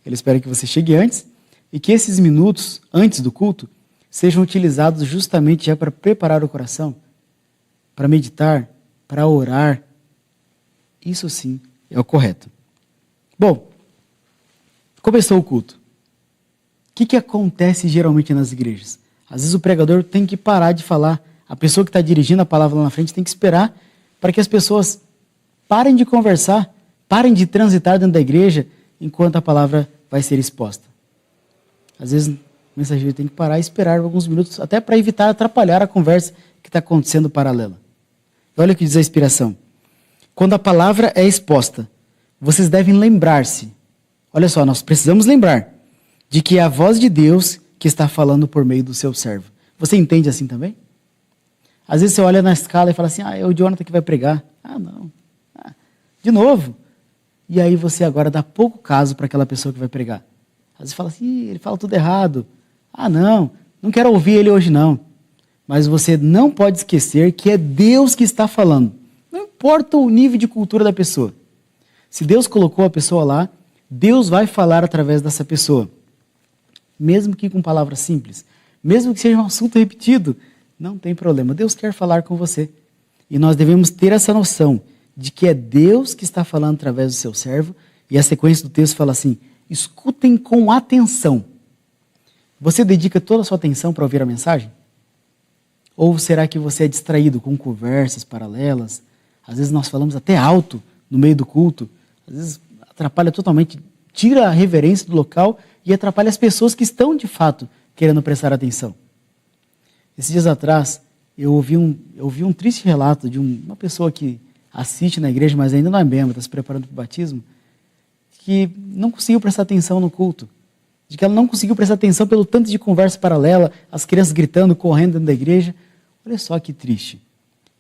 Ele espera que você chegue antes e que esses minutos antes do culto sejam utilizados justamente já para preparar o coração, para meditar, para orar. Isso sim é o correto. Bom, começou o culto. O que acontece geralmente nas igrejas? Às vezes o pregador tem que parar de falar. A pessoa que está dirigindo a palavra lá na frente tem que esperar para que as pessoas parem de conversar, parem de transitar dentro da igreja enquanto a palavra vai ser exposta. Às vezes o mensageiro tem que parar e esperar alguns minutos, até para evitar atrapalhar a conversa que está acontecendo paralela. Olha o que diz a inspiração. Quando a palavra é exposta, vocês devem lembrar-se. Olha só, nós precisamos lembrar de que é a voz de Deus que está falando por meio do seu servo. Você entende assim também? Às vezes você olha na escala e fala assim, é o Jonathan que vai pregar. Não. De novo. E aí você agora dá pouco caso para aquela pessoa que vai pregar. Às vezes fala assim, ele fala tudo errado. Não quero ouvir ele hoje não. Mas você não pode esquecer que é Deus que está falando. Não importa o nível de cultura da pessoa. Se Deus colocou a pessoa lá, Deus vai falar através dessa pessoa. Mesmo que com palavras simples, mesmo que seja um assunto repetido, não tem problema. Deus quer falar com você. E nós devemos ter essa noção de que é Deus que está falando através do seu servo. E a sequência do texto fala assim, escutem com atenção. Você dedica toda a sua atenção para ouvir a mensagem? Ou será que você é distraído com conversas paralelas, Às vezes nós falamos até alto no meio do culto, às vezes atrapalha totalmente, tira a reverência do local e atrapalha as pessoas que estão de fato querendo prestar atenção. Esses dias atrás, eu ouvi um triste relato de uma pessoa que assiste na igreja, mas ainda não é membro, está se preparando para o batismo, que não conseguiu prestar atenção no culto, de que ela não conseguiu prestar atenção pelo tanto de conversa paralela, as crianças gritando, correndo dentro da igreja. Olha só que triste.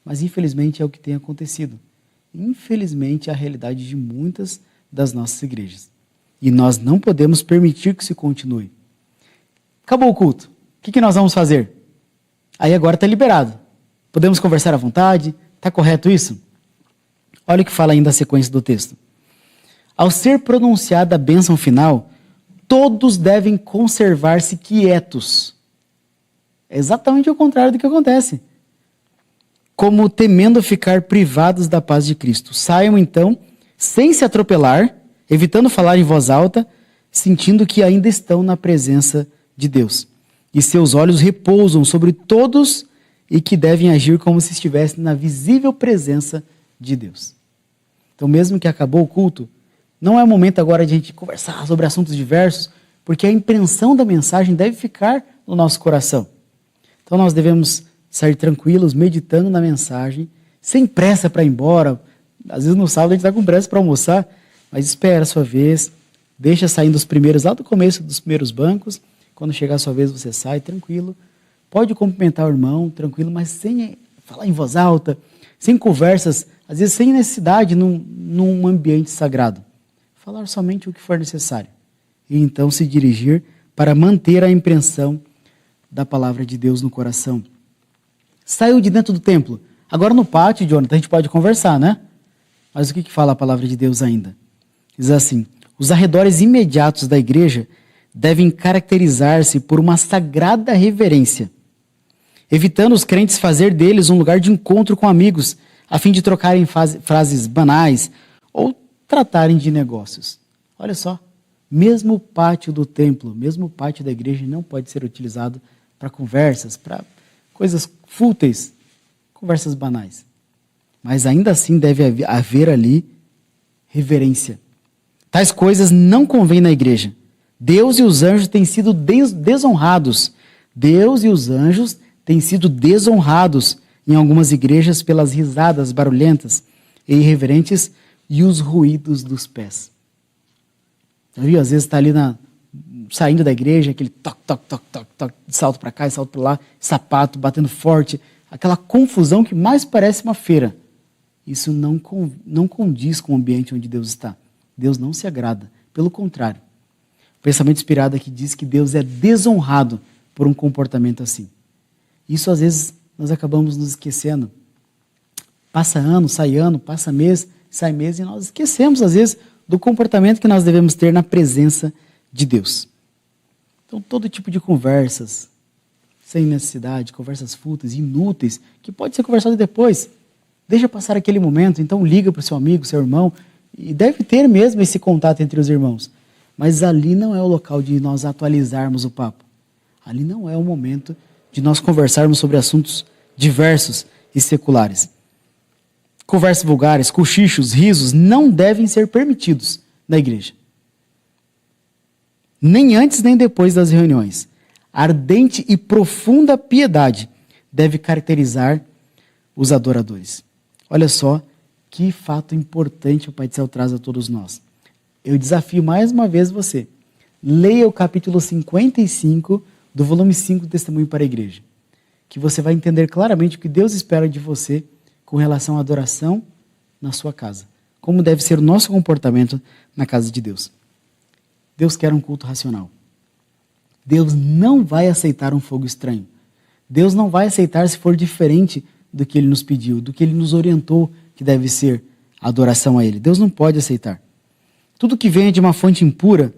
Mas infelizmente é o que tem acontecido. Infelizmente é a realidade de muitas das nossas igrejas. E nós não podemos permitir que isso continue. Acabou o culto. O que nós vamos fazer? Aí agora está liberado. Podemos conversar à vontade? Está correto isso? Olha o que fala ainda a sequência do texto. Ao ser pronunciada a bênção final, todos devem conservar-se quietos. É exatamente o contrário do que acontece. Como temendo ficar privados da paz de Cristo. Saiam então, sem se atropelar, evitando falar em voz alta, sentindo que ainda estão na presença de Deus. E seus olhos repousam sobre todos e que devem agir como se estivessem na visível presença de Deus. Então, mesmo que acabou o culto, não é o momento agora de a gente conversar sobre assuntos diversos, porque a impressão da mensagem deve ficar no nosso coração. Então, nós devemos sair tranquilos, meditando na mensagem, sem pressa para ir embora. Às vezes no sábado a gente está com pressa para almoçar, mas espera a sua vez, deixa saindo os primeiros, lá do começo dos primeiros bancos, quando chegar a sua vez você sai tranquilo, pode cumprimentar o irmão, tranquilo, mas sem falar em voz alta, sem conversas, às vezes sem necessidade num ambiente sagrado. Falar somente o que for necessário. E então se dirigir para manter a impressão da palavra de Deus no coração. Saiu de dentro do templo. Agora no pátio, Jonathan, a gente pode conversar, né? Mas o que fala a palavra de Deus ainda? Diz assim, os arredores imediatos da igreja devem caracterizar-se por uma sagrada reverência, evitando os crentes fazer deles um lugar de encontro com amigos, a fim de trocarem frases banais ou tratarem de negócios. Olha só, mesmo o pátio do templo, mesmo o pátio da igreja não pode ser utilizado para conversas, para coisas fúteis, conversas banais. Mas ainda assim deve haver ali reverência. Tais coisas não convêm na igreja. Deus e os anjos têm sido desonrados. Deus e os anjos têm sido desonrados em algumas igrejas pelas risadas barulhentas e irreverentes e os ruídos dos pés. Já viu? Às vezes está ali saindo da igreja, aquele toque, toque, toque, toque, toque, salto para cá e salto para lá, sapato batendo forte, aquela confusão que mais parece uma feira. Isso não condiz com o ambiente onde Deus está. Deus não se agrada. Pelo contrário. O pensamento inspirado aqui diz que Deus é desonrado por um comportamento assim. Isso às vezes nós acabamos nos esquecendo. Passa ano, passa mês, sai mês e nós esquecemos às vezes do comportamento que nós devemos ter na presença de Deus. Então todo tipo de conversas, sem necessidade, conversas fúteis, inúteis, que pode ser conversado depois. Deixa passar aquele momento, então liga para o seu amigo, seu irmão, e deve ter mesmo esse contato entre os irmãos. Mas ali não é o local de nós atualizarmos o papo. Ali não é o momento de nós conversarmos sobre assuntos diversos e seculares. Conversas vulgares, cochichos, risos não devem ser permitidos na igreja. Nem antes nem depois das reuniões. Ardente e profunda piedade deve caracterizar os adoradores. Olha só que fato importante o Pai do Céu traz a todos nós. Eu desafio mais uma vez você. Leia o capítulo 55 do volume 5 do Testemunho para a Igreja, que você vai entender claramente o que Deus espera de você com relação à adoração na sua casa. Como deve ser o nosso comportamento na casa de Deus. Deus quer um culto racional. Deus não vai aceitar um fogo estranho. Deus não vai aceitar se for diferente do que Ele nos pediu, do que Ele nos orientou que deve ser a adoração a Ele. Deus não pode aceitar. Tudo que venha de uma fonte impura,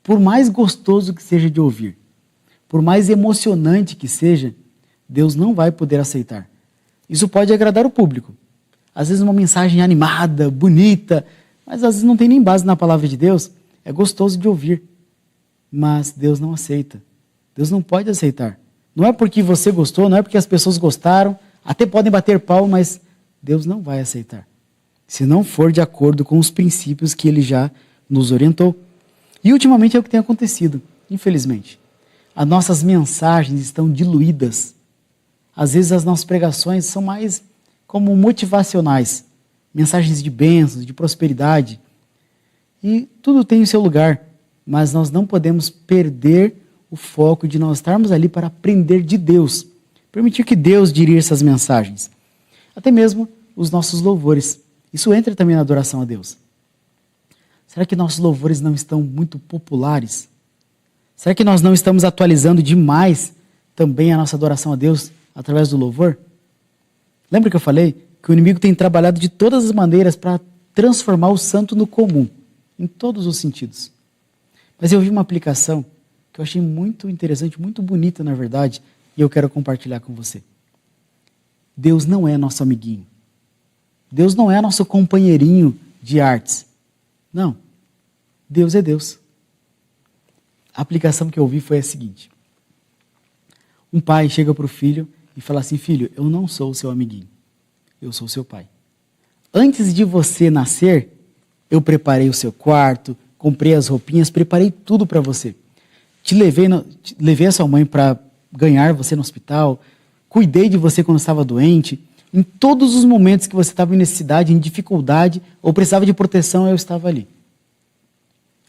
por mais gostoso que seja de ouvir, por mais emocionante que seja, Deus não vai poder aceitar. Isso pode agradar o público. Às vezes uma mensagem animada, bonita, mas às vezes não tem nem base na palavra de Deus. É gostoso de ouvir, mas Deus não aceita. Deus não pode aceitar. Não é porque você gostou, não é porque as pessoas gostaram, até podem bater pau, mas Deus não vai aceitar, se não for de acordo com os princípios que Ele já nos orientou. E ultimamente é o que tem acontecido, infelizmente. As nossas mensagens estão diluídas. Às vezes as nossas pregações são mais como motivacionais, mensagens de bênçãos, de prosperidade. E tudo tem o seu lugar, mas nós não podemos perder o foco de nós estarmos ali para aprender de Deus. Permitir que Deus dirija essas mensagens. Até mesmo os nossos louvores. Isso entra também na adoração a Deus. Será que nossos louvores não estão muito populares? Será que nós não estamos atualizando demais também a nossa adoração a Deus através do louvor? Lembra que eu falei que o inimigo tem trabalhado de todas as maneiras para transformar o santo no comum, em todos os sentidos. Mas eu vi uma aplicação que eu achei muito interessante, muito bonita, na verdade, e eu quero compartilhar com você. Deus não é nosso amiguinho. Deus não é nosso companheirinho de artes. Não. Deus é Deus. A aplicação que eu vi foi a seguinte. Um pai chega para o filho e fala assim: filho, eu não sou o seu amiguinho. Eu sou o seu pai. Antes de você nascer, eu preparei o seu quarto, comprei as roupinhas, preparei tudo para você. Levei a sua mãe para ganhar você no hospital, cuidei de você quando estava doente. Em todos os momentos que você estava em necessidade, em dificuldade, ou precisava de proteção, eu estava ali.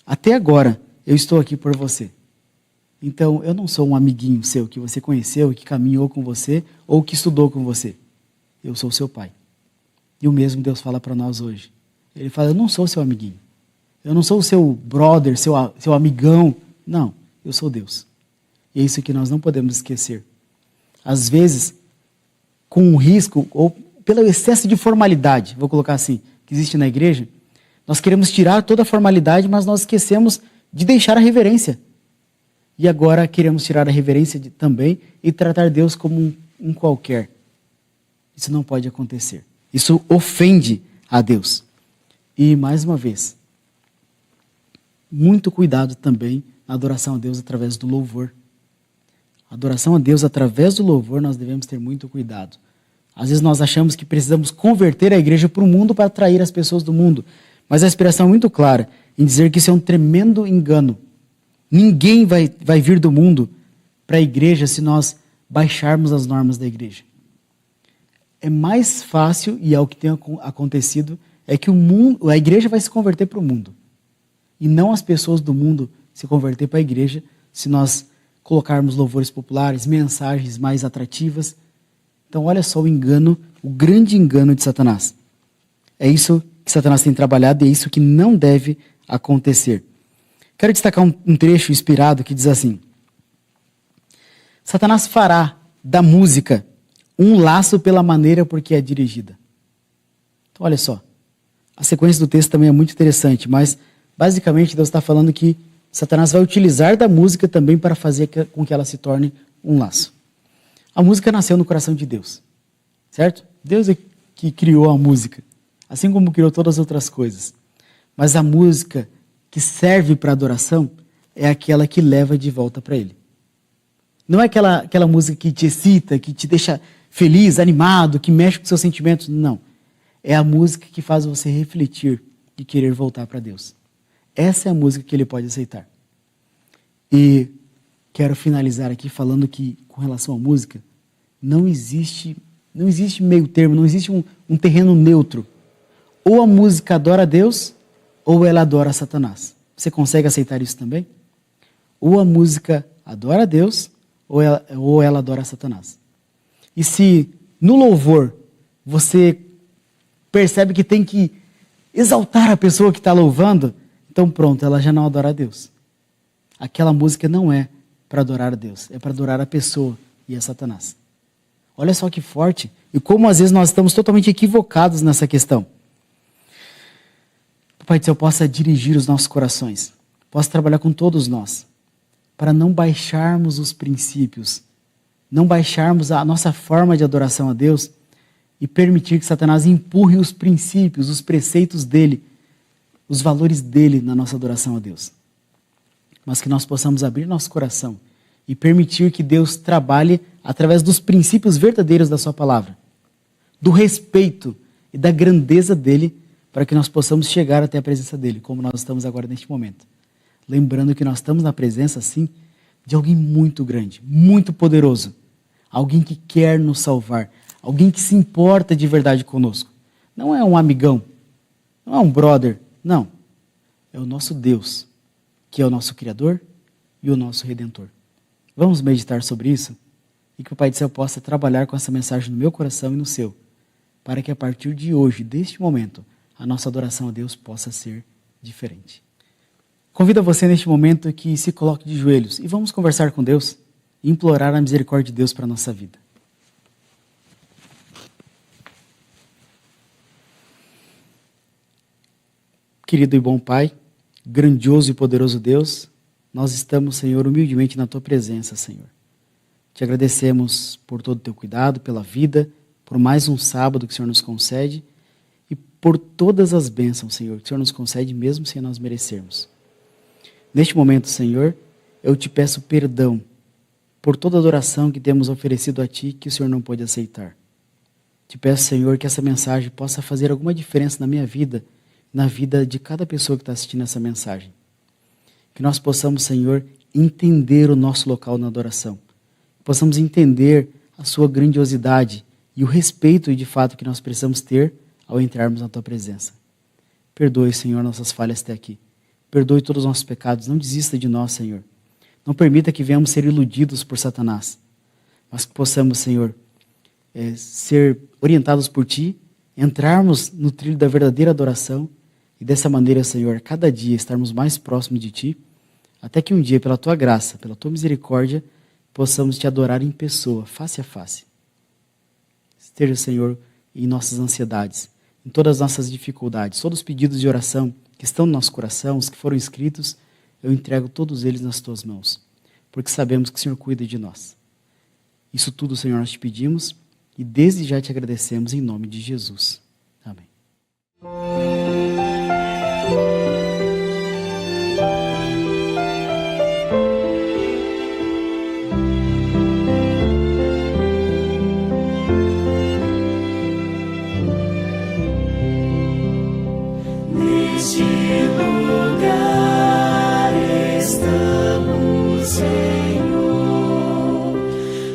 Até agora, eu estou aqui por você. Então, eu não sou um amiguinho seu que você conheceu, que caminhou com você, ou que estudou com você. Eu sou seu pai. E o mesmo Deus fala para nós hoje. Ele fala: eu não sou seu amiguinho. Eu não sou o seu brother, seu amigão. Não, eu sou Deus. E é isso que nós não podemos esquecer. Às vezes, com o risco, ou pelo excesso de formalidade, vou colocar assim, que existe na igreja, nós queremos tirar toda a formalidade, mas nós esquecemos de deixar a reverência. E agora queremos tirar a reverência também e tratar Deus como um qualquer. Isso não pode acontecer. Isso ofende a Deus. E, mais uma vez, muito cuidado também na adoração a Deus através do louvor. A adoração a Deus através do louvor, nós devemos ter muito cuidado. Às vezes nós achamos que precisamos converter a igreja para o mundo para atrair as pessoas do mundo. Mas a inspiração é muito clara em dizer que isso é um tremendo engano. Ninguém vai vir do mundo para a igreja se nós baixarmos as normas da igreja. É mais fácil, e é o que tem acontecido, é que a igreja vai se converter para o mundo. E não as pessoas do mundo se converter para a igreja se nós colocarmos louvores populares, mensagens mais atrativas. Então olha só o engano, o grande engano de Satanás. É isso que Satanás tem trabalhado e é isso que não deve acontecer. Quero destacar um trecho inspirado que diz assim: Satanás fará da música um laço pela maneira por que é dirigida. Então olha só, a sequência do texto também é muito interessante, mas basicamente Deus está falando que Satanás vai utilizar da música também para fazer com que ela se torne um laço. A música nasceu no coração de Deus, certo? Deus é que criou a música, assim como criou todas as outras coisas. Mas a música que serve para adoração é aquela que leva de volta para Ele. Não é aquela música que te excita, que te deixa feliz, animado, que mexe com seus sentimentos. Não. É a música que faz você refletir e querer voltar para Deus. Essa é a música que Ele pode aceitar. E quero finalizar aqui falando que, com relação à música, não existe meio termo, não existe um terreno neutro. Ou a música adora a Deus, ou ela adora Satanás. Você consegue aceitar isso também? Ou a música adora a Deus, ou ela adora Satanás. E se no louvor você percebe que tem que exaltar a pessoa que está louvando, então pronto, ela já não adora a Deus. Aquela música não é para adorar a Deus, é para adorar a pessoa e a Satanás. Olha só que forte e como às vezes nós estamos totalmente equivocados nessa questão. Pai do Céu, possa dirigir os nossos corações, possa trabalhar com todos nós, para não baixarmos os princípios, não baixarmos a nossa forma de adoração a Deus e permitir que Satanás empurre os princípios, os preceitos dele, os valores dele na nossa adoração a Deus. Mas que nós possamos abrir nosso coração e permitir que Deus trabalhe através dos princípios verdadeiros da sua palavra, do respeito, e da grandeza dele para que nós possamos chegar até a presença dele, como nós estamos agora neste momento. Lembrando que nós estamos na presença, sim, de alguém muito grande, muito poderoso. Alguém que quer nos salvar, alguém que se importa de verdade conosco. Não é um amigão, não é um brother, não. É o nosso Deus, que é o nosso Criador e o nosso Redentor. Vamos meditar sobre isso? E que o Pai do Céu possa trabalhar com essa mensagem no meu coração e no seu, para que a partir de hoje, deste momento, a nossa adoração a Deus possa ser diferente. Convido a você neste momento que se coloque de joelhos e vamos conversar com Deus e implorar a misericórdia de Deus para a nossa vida. Querido e bom Pai, grandioso e poderoso Deus, nós estamos, Senhor, humildemente na Tua presença, Senhor. Te agradecemos por todo o Teu cuidado, pela vida, por mais um sábado que o Senhor nos concede e por todas as bênçãos, Senhor, que o Senhor nos concede mesmo sem nós merecermos. Neste momento, Senhor, eu te peço perdão por toda a adoração que temos oferecido a Ti que o Senhor não pôde aceitar. Te peço, Senhor, que essa mensagem possa fazer alguma diferença na minha vida, na vida de cada pessoa que está assistindo essa mensagem. Que nós possamos, Senhor, entender o nosso local na adoração. Que possamos entender a Sua grandiosidade e o respeito de fato que nós precisamos ter ao entrarmos na Tua presença. Perdoe, Senhor, nossas falhas até aqui. Perdoe todos os nossos pecados. Não desista de nós, Senhor. Não permita que venhamos ser iludidos por Satanás. Mas que possamos, Senhor, ser orientados por Ti, entrarmos no trilho da verdadeira adoração e dessa maneira, Senhor, cada dia estarmos mais próximos de Ti, até que um dia, pela Tua graça, pela Tua misericórdia, possamos Te adorar em pessoa, face a face. Esteja, Senhor, em nossas ansiedades, em todas as nossas dificuldades, todos os pedidos de oração que estão no nosso coração, os que foram escritos, eu entrego todos eles nas Tuas mãos, porque sabemos que o Senhor cuida de nós. Isso tudo, Senhor, nós Te pedimos e desde já Te agradecemos em nome de Jesus. Amém. Neste lugar estamos, Senhor,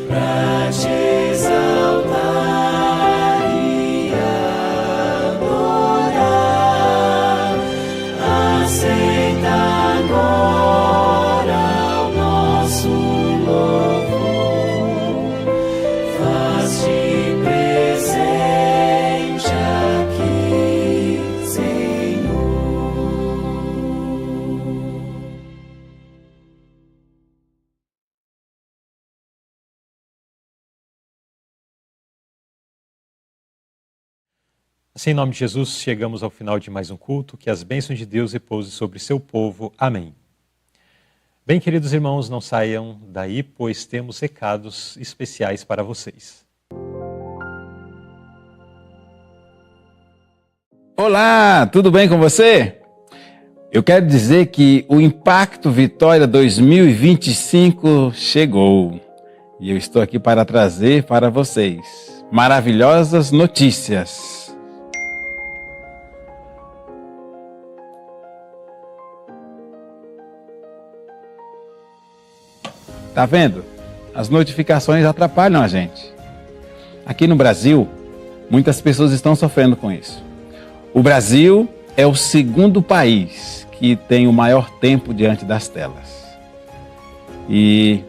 pra Te exaltar e adorar. Aceita agora o nosso louvor, faz-te presente aqui, Senhor. Assim, em nome de Jesus, chegamos ao final de mais um culto. Que as bênçãos de Deus repousem sobre seu povo. Amém. Bem, queridos irmãos, não saiam daí, pois temos recados especiais para vocês. Olá, tudo bem com você? Eu quero dizer que o Impacto Vitória 2025 chegou. E eu estou aqui para trazer para vocês maravilhosas notícias. Tá vendo? As notificações atrapalham a gente. Aqui no Brasil, muitas pessoas estão sofrendo com isso. O Brasil é o segundo país que tem o maior tempo diante das telas. E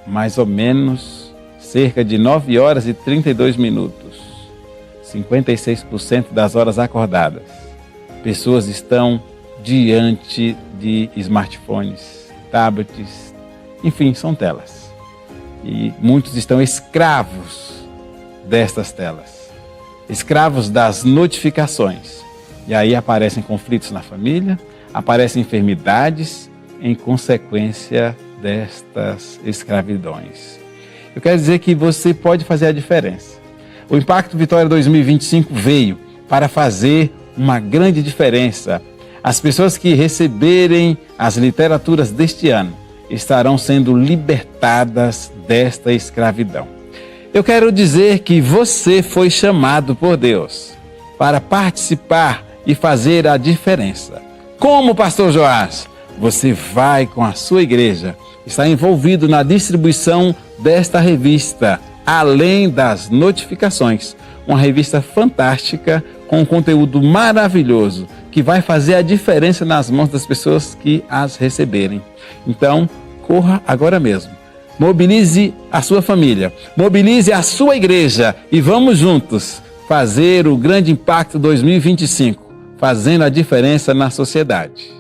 mais ou menos cerca de 9 horas e 32 minutos, 56% das horas acordadas, pessoas estão diante de smartphones, tablets, enfim, são telas. E muitos estão escravos destas telas, escravos das notificações. E aí aparecem conflitos na família, aparecem enfermidades em consequência destas escravidões. Eu quero dizer que você pode fazer a diferença. O Impacto Vitória 2025 veio para fazer uma grande diferença. As pessoas que receberem as literaturas deste ano estarão sendo libertadas desta escravidão. Eu quero dizer que você foi chamado por Deus para participar e fazer a diferença. Como, pastor Joás? Você vai com a sua igreja, está envolvido na distribuição desta revista, além das notificações. Uma revista fantástica, com um conteúdo maravilhoso, que vai fazer a diferença nas mãos das pessoas que as receberem. Então, corra agora mesmo. Mobilize a sua família, mobilize a sua igreja e vamos juntos fazer o grande impacto 2025, fazendo a diferença na sociedade.